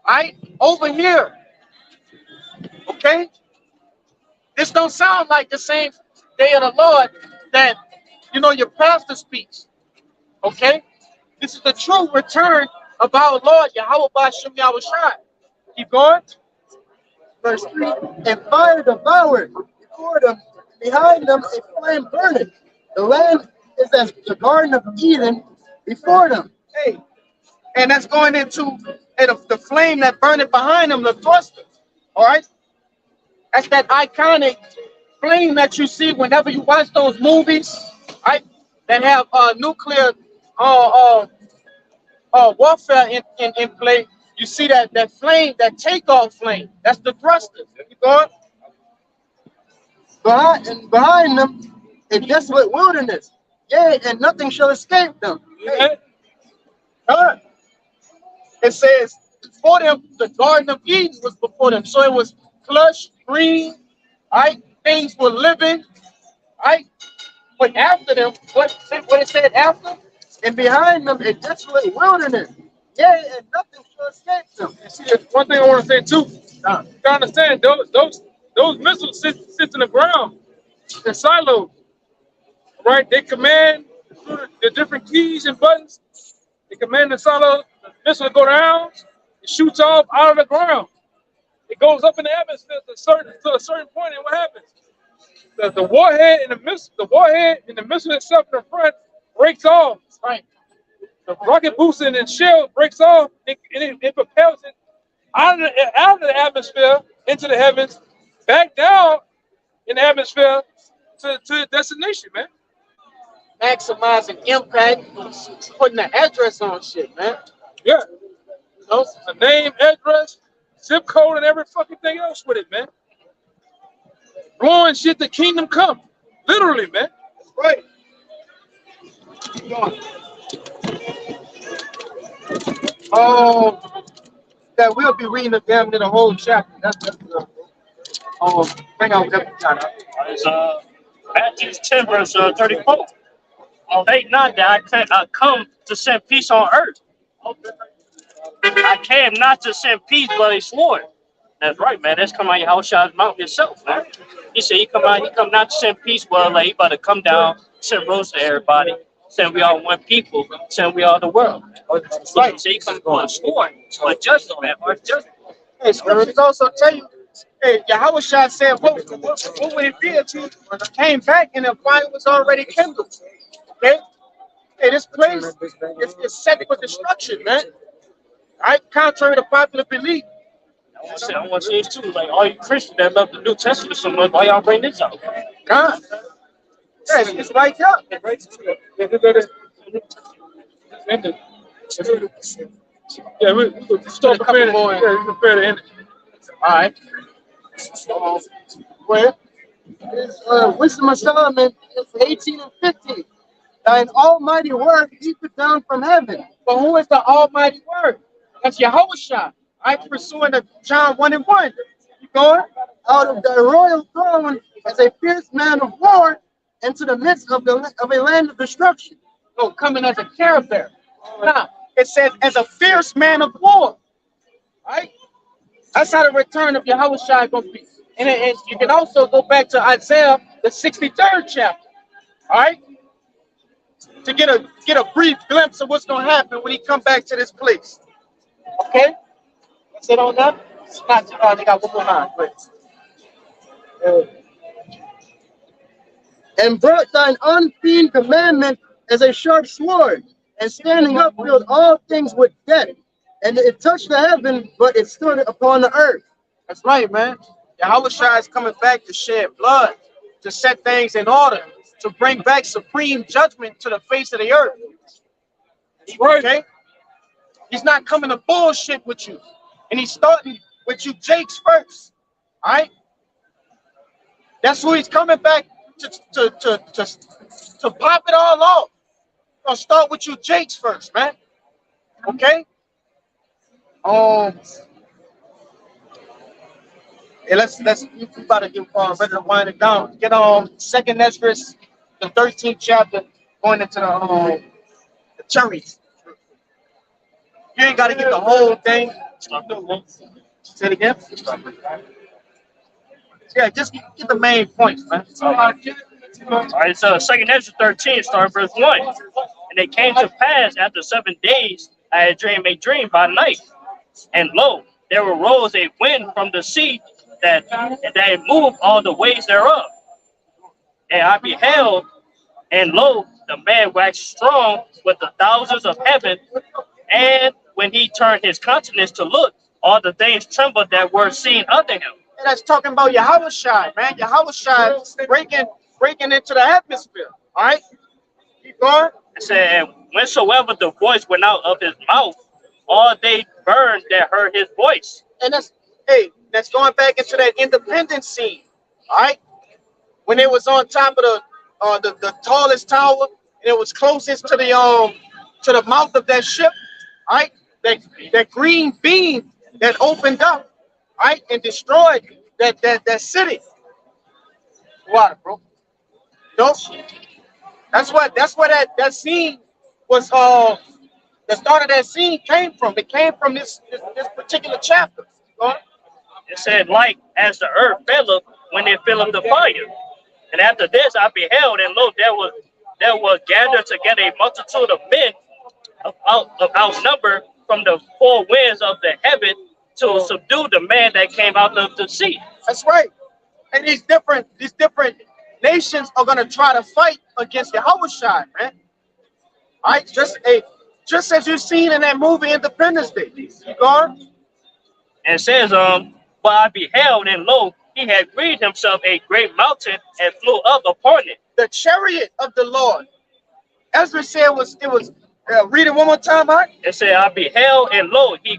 right, over here, okay? This don't sound like the same day of the Lord that, your pastor speaks, okay? This is the true return of our Lord, Yahweh Ba'ashem Yahushua. Keep going. Verse 3, and fire devoured before them, behind them a flame burning. The land is as the Garden of Eden before them. Hey, and that's going into the flame that burning behind them, the thruster. All right, that's that iconic flame that you see whenever you watch those movies, right? That have nuclear warfare in play. You see that flame, that takeoff flame. That's the thruster. You going? Behind them a desolate wilderness. Yea, and nothing shall escape them. Hey. It says, before them, the Garden of Eden was before them. So it was plush, green, right? Things were living, right? But after them, what it said after? And behind them a desolate wilderness. Yea, and nothing shall escape them. And see, one thing I want to say too. You understand? Those missiles sit in the ground in silos, right? They command through the different keys and buttons. They command the silo, the missile to go down. It shoots off out of the ground. It goes up in the atmosphere to a certain point, and what happens? The warhead and the missile itself in the front breaks off. Right. The rocket booster and shell breaks off, and it propels it out of the atmosphere into the heavens, back down in the atmosphere to the destination, man. Maximizing impact, putting the address on shit, man. Yeah. A name, address, zip code, and every fucking thing else with it, man. Blowing shit to kingdom come. Literally, man. That's right. That we'll be reading the whole chapter. That's bring out that chapter. It's Matthew 10, verse 34. Think not that I come to send peace on earth. I came not to send peace, but a sword. That's right, man. That's coming out of Yahushua's mouth himself, man. He said he come not to send peace, but like he about to come down, send rose to everybody, saying we all one people, saying we all the world. Right. So he come for a sword, for judgment, man, or judgment. Hey, scriptures also tell you, hey, Yahushua said, what would it be if you came back and the fire was already kindled? Okay? Hey, this place is set for destruction, man. All right? Contrary to popular belief. I want to say this too, like all you Christians that love the New Testament so much, why y'all bring this out? God. Yeah, it's right up. Yeah, we start preparing. Yeah, we prepare to end it. All right. Where? Wisdom of Solomon 18 and 15. Thine almighty word heapeth down from heaven. But who is the Almighty Word? That's Yahushua. I pursuing the John 1 and 1. You going? Out of thy royal throne as a fierce man of war into the midst of a land of destruction. Oh, coming as a caravan. Nah, it says as a fierce man of war. Right? That's how the return of Yahushua is going to be. And you can also go back to Isaiah, the 63rd chapter. All right? To get a brief glimpse of what's going to happen when he come back to this place. Okay? That's it on that? It's not too hard. They got one more line. And brought thine unclean commandment as a sharp sword, and standing up filled all things with death. And it touched the heaven, but it stood upon the earth. That's right, man. Yahushua is coming back to shed blood, to set things in order, to bring back supreme judgment to the face of the earth. Okay? He's not coming to bullshit with you. And he's starting with you Jakes first. All right? That's who he's coming back to pop it all off. I'll start with you Jakes first, man. Okay? Yeah, let's you about to get ready to wind it down. Get on 2nd Ezra, the 13th chapter, going into the cherries. You ain't got to get the whole thing. Say it again. Yeah, just get the main points, man. All right, so 2nd Ezra 13, start verse 1. And it came to pass after 7 days, I had dreamed a dream by night. And lo, there arose a wind from the sea that moved all the ways thereof. And I beheld, and lo, the man waxed strong with the thousands of heaven. And when he turned his countenance to look, all the things trembled that were seen under him. And that's talking about Yahushua, man. Yahushua breaking into the atmosphere. All right? Keep going. It said, and whensoever the voice went out of his mouth, all they burned that heard his voice. And that's going back into that independence scene. All right? When it was on top of the tallest tower, and it was closest to the mouth of that ship, all right? That green beam that opened up, all right, and destroyed that city. Water, bro. No? That's where that scene was. The start of that scene came from. It came from this particular chapter. It said, like as the earth filleth when it filleth the fire. And after this I beheld, and lo, there was gathered together a multitude of men of outnumbered from the four winds of the heaven to subdue the man that came out of the sea. That's right. And these different nations are gonna try to fight against Yahushua, man. All right, just as you've seen in that movie Independence Day. You going? And it says, but I beheld, and lo, he had breathed himself a great mountain and flew up upon it. The chariot of the Lord. Ezra said it was. Read it one more time, huh? It said, I beheld, and lo, he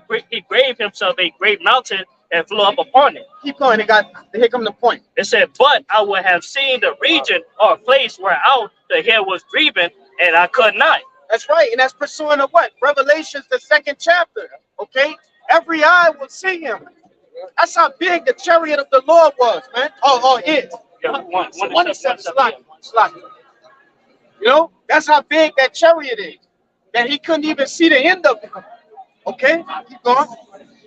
graved himself a great mountain and flew up upon it. Keep going. Here come the point. It said, but I would have seen the region or place where out the hair was grieving, and I could not. That's right, and that's pursuing of what? Revelations, the 2nd chapter. Okay, every eye will see him. That's how big the chariot of the Lord was, man. Is. Yeah, one is slot. You know, that's how big that chariot is. That he couldn't even see the end of it. Okay, keep going.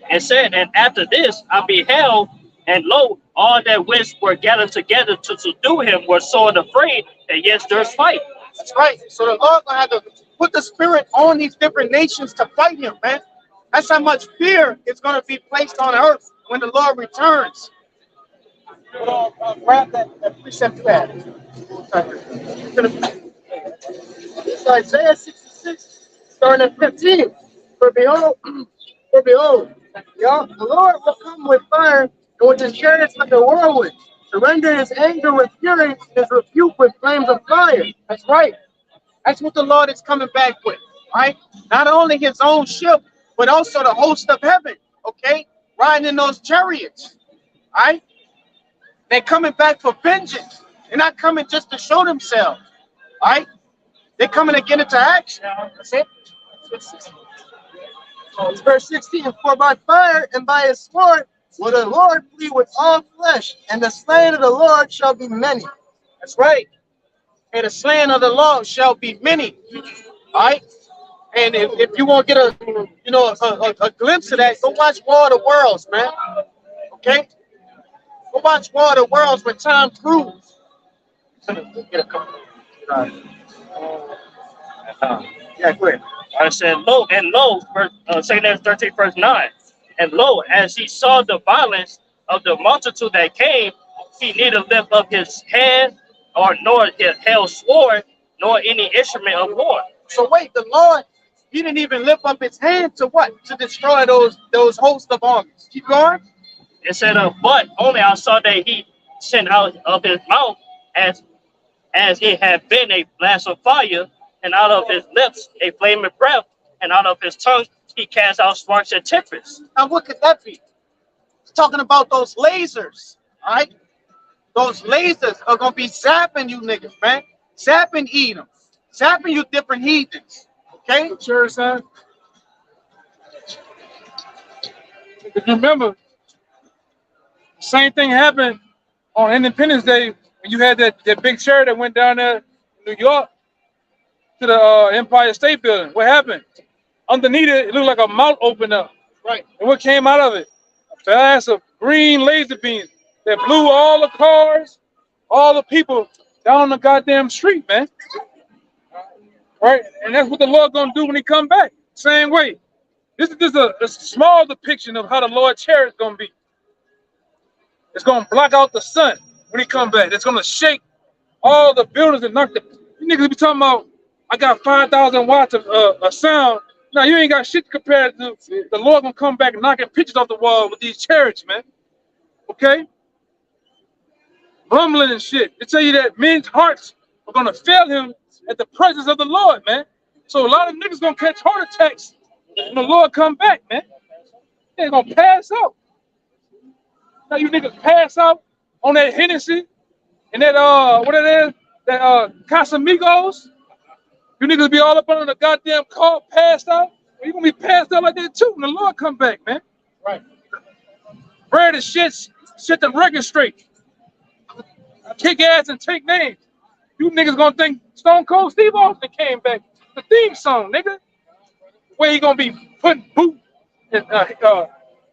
And said, and after this I beheld, and lo, all that which were gathered together to subdue him were sore afraid, and yet durst fight. That's right. So the Lord gonna have to put the spirit on these different nations to fight him, man. That's how much fear is gonna be placed on earth when the Lord returns. Grab that precept pad. It's Isaiah 66, starting at 15. For behold, the Lord will come with fire and with his chariots like a whirlwind, to render his anger with fury and his rebuke with flames of fire. That's right. That's what the Lord is coming back with, right? Not only his own ship, but also the host of heaven, okay? Riding in those chariots, right? They're coming back for vengeance. They're not coming just to show themselves, right? They're coming to get into action. That's it. It's verse 16. For by fire and by his sword will the Lord plead with all flesh, and the slain of the Lord shall be many. That's right. And the slaying of the Lord shall be many, right? And if you want to get a glimpse of that, go watch War of the Worlds, man. Okay? Go watch War of the Worlds with Tom Cruise. Get a couple. Yeah, go ahead. I said, lo, and lo, 2 Corinthians 13, verse 9. And lo, as he saw the violence of the multitude that came, he neither lift up his hand, or nor held sword, nor any instrument of war. So wait, the Lord, he didn't even lift up his hand to what? To destroy those hosts of armies. Keep going. It said, but only I saw that he sent out of his mouth as it had been a blast of fire, and out of his lips a flaming breath, and out of his tongue he cast out sparks and tempests. Now what could that be? It's talking about those lasers, all right? Those lasers are gonna be zapping you niggas, man. Zapping Edom. Zapping you different heathens. Okay? Sure, son. If you remember, same thing happened on Independence Day when you had that big chariot that went down there in New York to the Empire State Building. What happened? Underneath it, it looked like a mouth opened up. Right. And what came out of it? A blast of green laser beams that blew all the cars, all the people down the goddamn street, man. Right? And that's what the Lord gonna do when he come back. Same way. This is just a small depiction of how the Lord's chariot is gonna be. It's gonna block out the sun when he come back. It's gonna shake all the buildings and knock the. You niggas be talking about, I got 5,000 watts of sound. Now you ain't got shit compared to the Lord gonna come back and knocking pictures off the wall with these chariots, man. Okay? Rumbling and shit. They tell you that men's hearts are gonna fail him at the presence of the Lord, man. So a lot of niggas gonna catch heart attacks when the Lord come back, man. They're gonna pass out. Now you niggas pass out on that Hennessy and that what it is, that Casamigos. You niggas be all up under the goddamn car, passed out. You gonna be passed out like that too when the Lord come back, man. Right. Bread and shit the record straight. Kick ass and take names. You niggas gonna think Stone Cold Steve Austin came back. The theme song, nigga. Where he gonna be putting boot and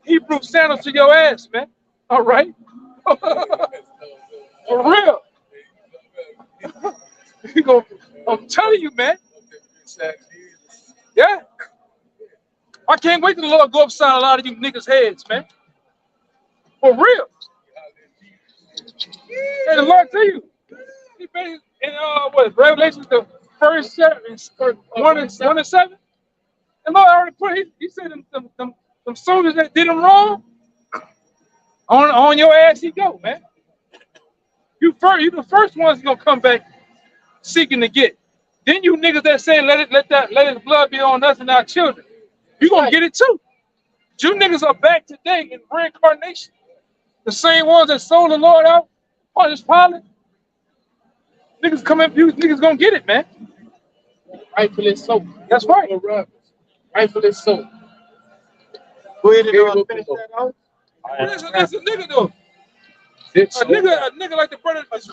Hebrew sandals to your ass, man. All right. For real. I'm telling you, man. Yeah. I can't wait till the Lord go upside a lot of you niggas' heads, man. For real. And the Lord tell you, he made in what Revelation the first 1 and 7. And Lord already put he said them soldiers that did him wrong, on your ass he go, man. You the first ones gonna come back seeking to get. Then you niggas that saying let his blood be on us and our children. You gonna get it too. You niggas are back today in reincarnation. The same ones that sold the Lord out on this pilot. Niggas come in, niggas gonna get it, man. Rightfully so. That's right. Rightfully so. Go ahead and finish that out. That's a nigga though. A nigga like the brother. This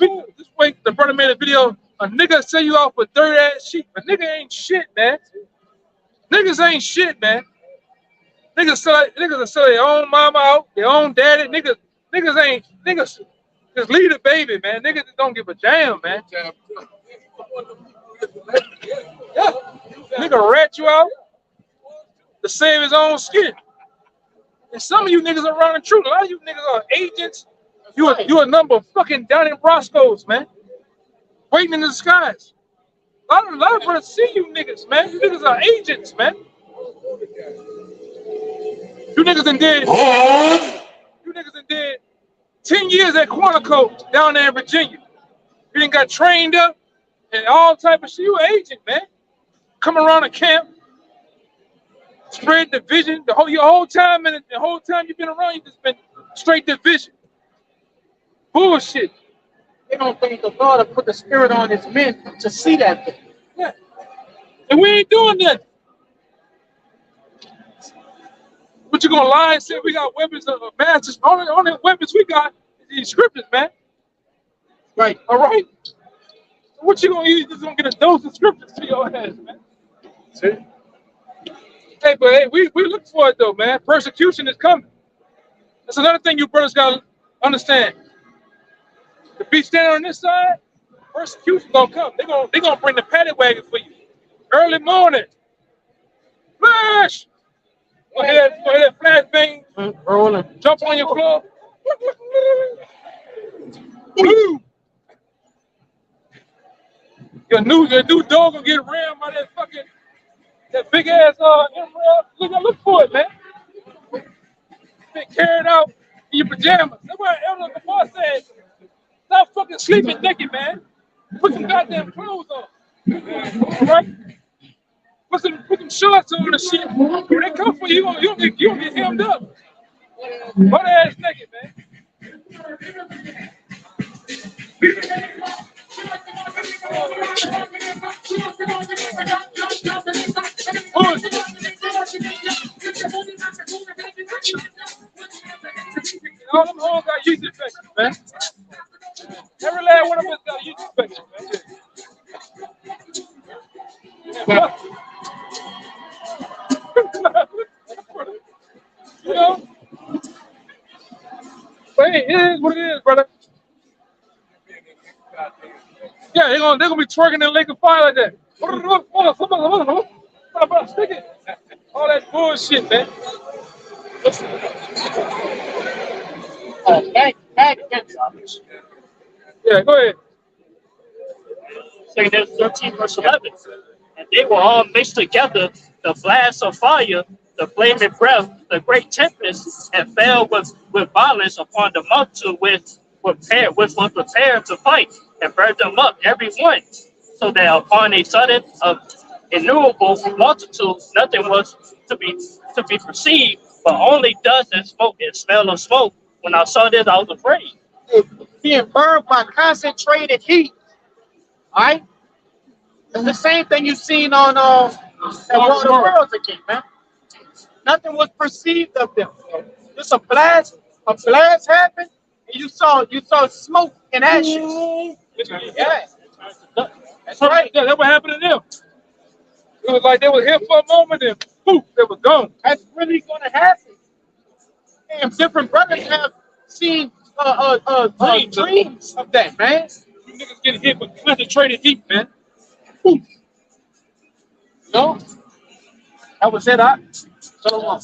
way, the brother made a video. A nigga sell you off for dirt ass sheep. A nigga ain't shit, man. Niggas ain't shit, man. Niggas will sell their own mama out, their own daddy. Niggas just leave the baby, man. Niggas just don't give a damn, man. Yeah. Nigga rat you out to save his own skin. And some of you niggas are running truth. A lot of you niggas are agents. You a number of fucking down in Roscoe's, man. Waiting in the skies. A lot of brothers see you niggas, man. You niggas are agents, man. You niggas done did 10 years at Quantico down there in Virginia. You done got trained up and all type of shit. You an agent, man. Come around a camp, spread division. Your whole time and the whole time you've been around, you just been straight division. Bullshit. They don't think the Lord will put the spirit on his men to see that thing. Yeah. And we ain't doing that. But you gonna lie and say we got weapons of mass? Only weapons we got is these scriptures, man. Right. All right. So what you gonna use? Just gonna get a dose of scriptures to your ass, man. See? Hey, but hey, we look for it though, man. Persecution is coming. That's another thing you brothers gotta understand. The be standing on this side, persecution gonna come. They gonna bring the paddy wagon for you. Early morning. Flash! Go ahead, flashbang. Rolling. Jump on your floor. Boom! Your new dog gonna get rammed by that big ass emerald. Look for it, man. Been carried out in your pajamas. That's why Elder before said, stop fucking sleeping naked, man. Put some goddamn clothes on. All right? Put some shorts on and shit. When they come for you, you don't get hemmed up. Butt ass naked, man. All them hoes got youth infections, man. Every last one of us got youth infections, man. You know? But hey, it is what it is, brother. Yeah, they're gonna be twerking in the lake of fire like that. Stick it. All that bullshit, man. Yeah, go ahead. 2 Timothy 13, verse 11. And they were all mixed together, the blast of fire, the flaming breath, the great tempest, and fell with violence upon the multitude which was prepared to fight, and burned them up, every one, so that upon a sudden of innumerable multitudes, nothing was to be perceived, but only dust and smoke and smell of smoke. When I saw this, I was afraid. Being burned by concentrated heat. All right? It's the same thing you've seen on that War of the Worlds again, man. Nothing was perceived of them. Just a blast happened, and you saw smoke and ashes. Yeah. That's right. Yeah, that's what happened to them. It was like they were here for a moment and poof, they were gone. That's really gonna happen. And different brothers have seen dreams of that, man. You niggas getting hit with concentrated heat, man. Poof. You know? That was it, So long.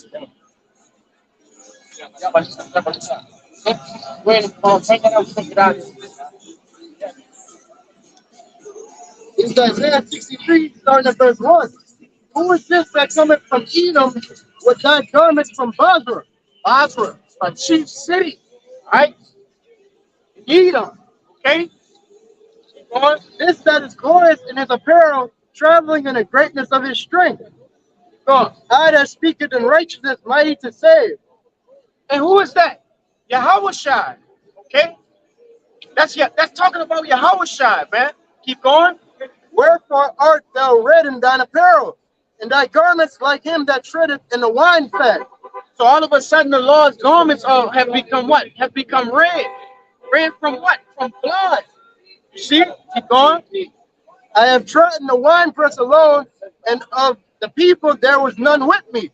It's Isaiah 63, starting at verse 1. Who is this that cometh from Edom with thy garments from Basra? Basra, a chief city, right? Edom, okay? This that is glorious in his apparel, traveling in the greatness of his strength. I that speaketh in righteousness, mighty to save. And who is that? Yahushua, okay? That's talking about Yahushua, man. Keep going. Wherefore art thou red in thine apparel, and thy garments like him that treadeth in the wine fat? So all of a sudden the Lord's garments have become what? Have become red. Red from what? From blood. You see? Keep going. I have trodden the winepress alone, and of the people there was none with me.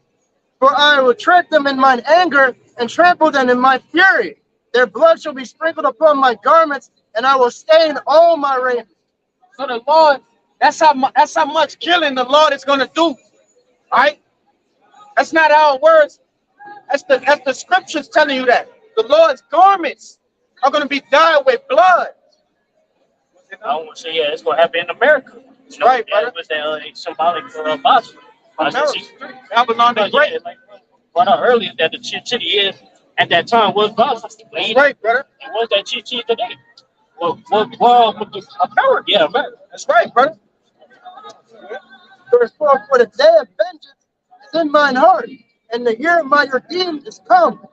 For I will tread them in mine anger and trample them in my fury. Their blood shall be sprinkled upon my garments, and I will stain all my raiment. So the Lord, that's how much killing the Lord is gonna do. All right? That's not our words. That's the scriptures telling you that. The Lord's garments are gonna be dyed with blood. I don't want to say, yeah, it's going to happen in America. You know, Right, yeah, brother. with that symbolic Basra. America. Babylon the Great. Yeah, like brought out earlier that the city is at that time was Basra. That's right, brother. It was that Chichi today. Well, with the America, yeah, America. That's right, brother. Verse 4, for the day of vengeance is in mine heart, and the year of my redeemed is come.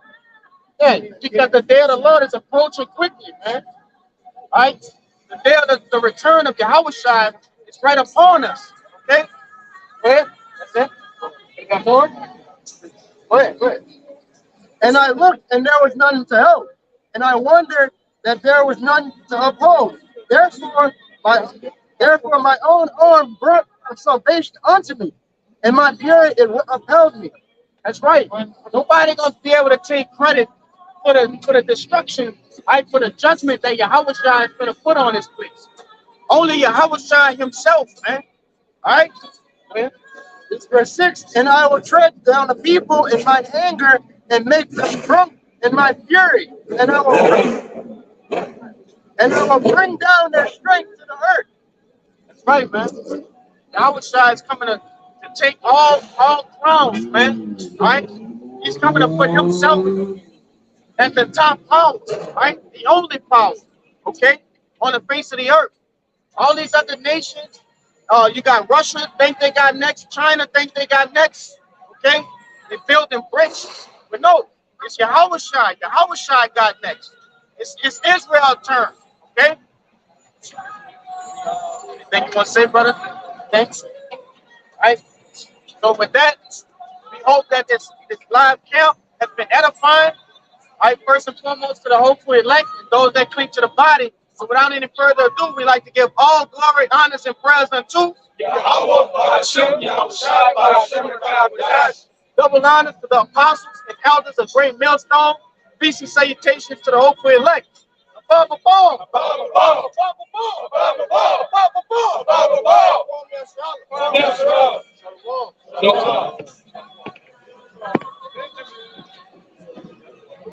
Yeah, because the day of the Lord is approaching quickly, man. All right? The day of the return of Yahushua is right upon us. Okay? Go ahead. That's it. You got more? Go ahead, go ahead. And I looked, and there was none to help. And I wondered that there was none to uphold. Therefore my own arm brought salvation unto me, and my fury it upheld me. That's right. Nobody gonna be able to take credit for the destruction, right? For the judgment that Yahushua is gonna put on this place. Only Yahushua himself, man. All right? Yeah. It's verse 6, and I will tread down the people in mine anger and make them drunk in my fury, and I will bring down their strength to the earth. That's right, man. Yahushua is coming to take all crowns, man. All right? He's coming to put himself at the top power, right? The only power, okay? On the face of the earth. All these other nations, you got Russia, think they got next. China, think they got next, okay? They building bricks. But no, it's Yahushua. Yahushua got next. It's Israel's turn, okay? Anything you want to say, brother? Thanks. All right. So with that, we hope that this live camp has been edifying. All right, first and foremost to the hopeful elect and those that cling to the body. So without any further ado, we like to give all glory, honors, and prayers unto double honors to the apostles and elders of Great Millstone. Peace and salutations to the hopeful elect. Above, above. Above, above. Above, above. Above, above. Above, above. Above, above.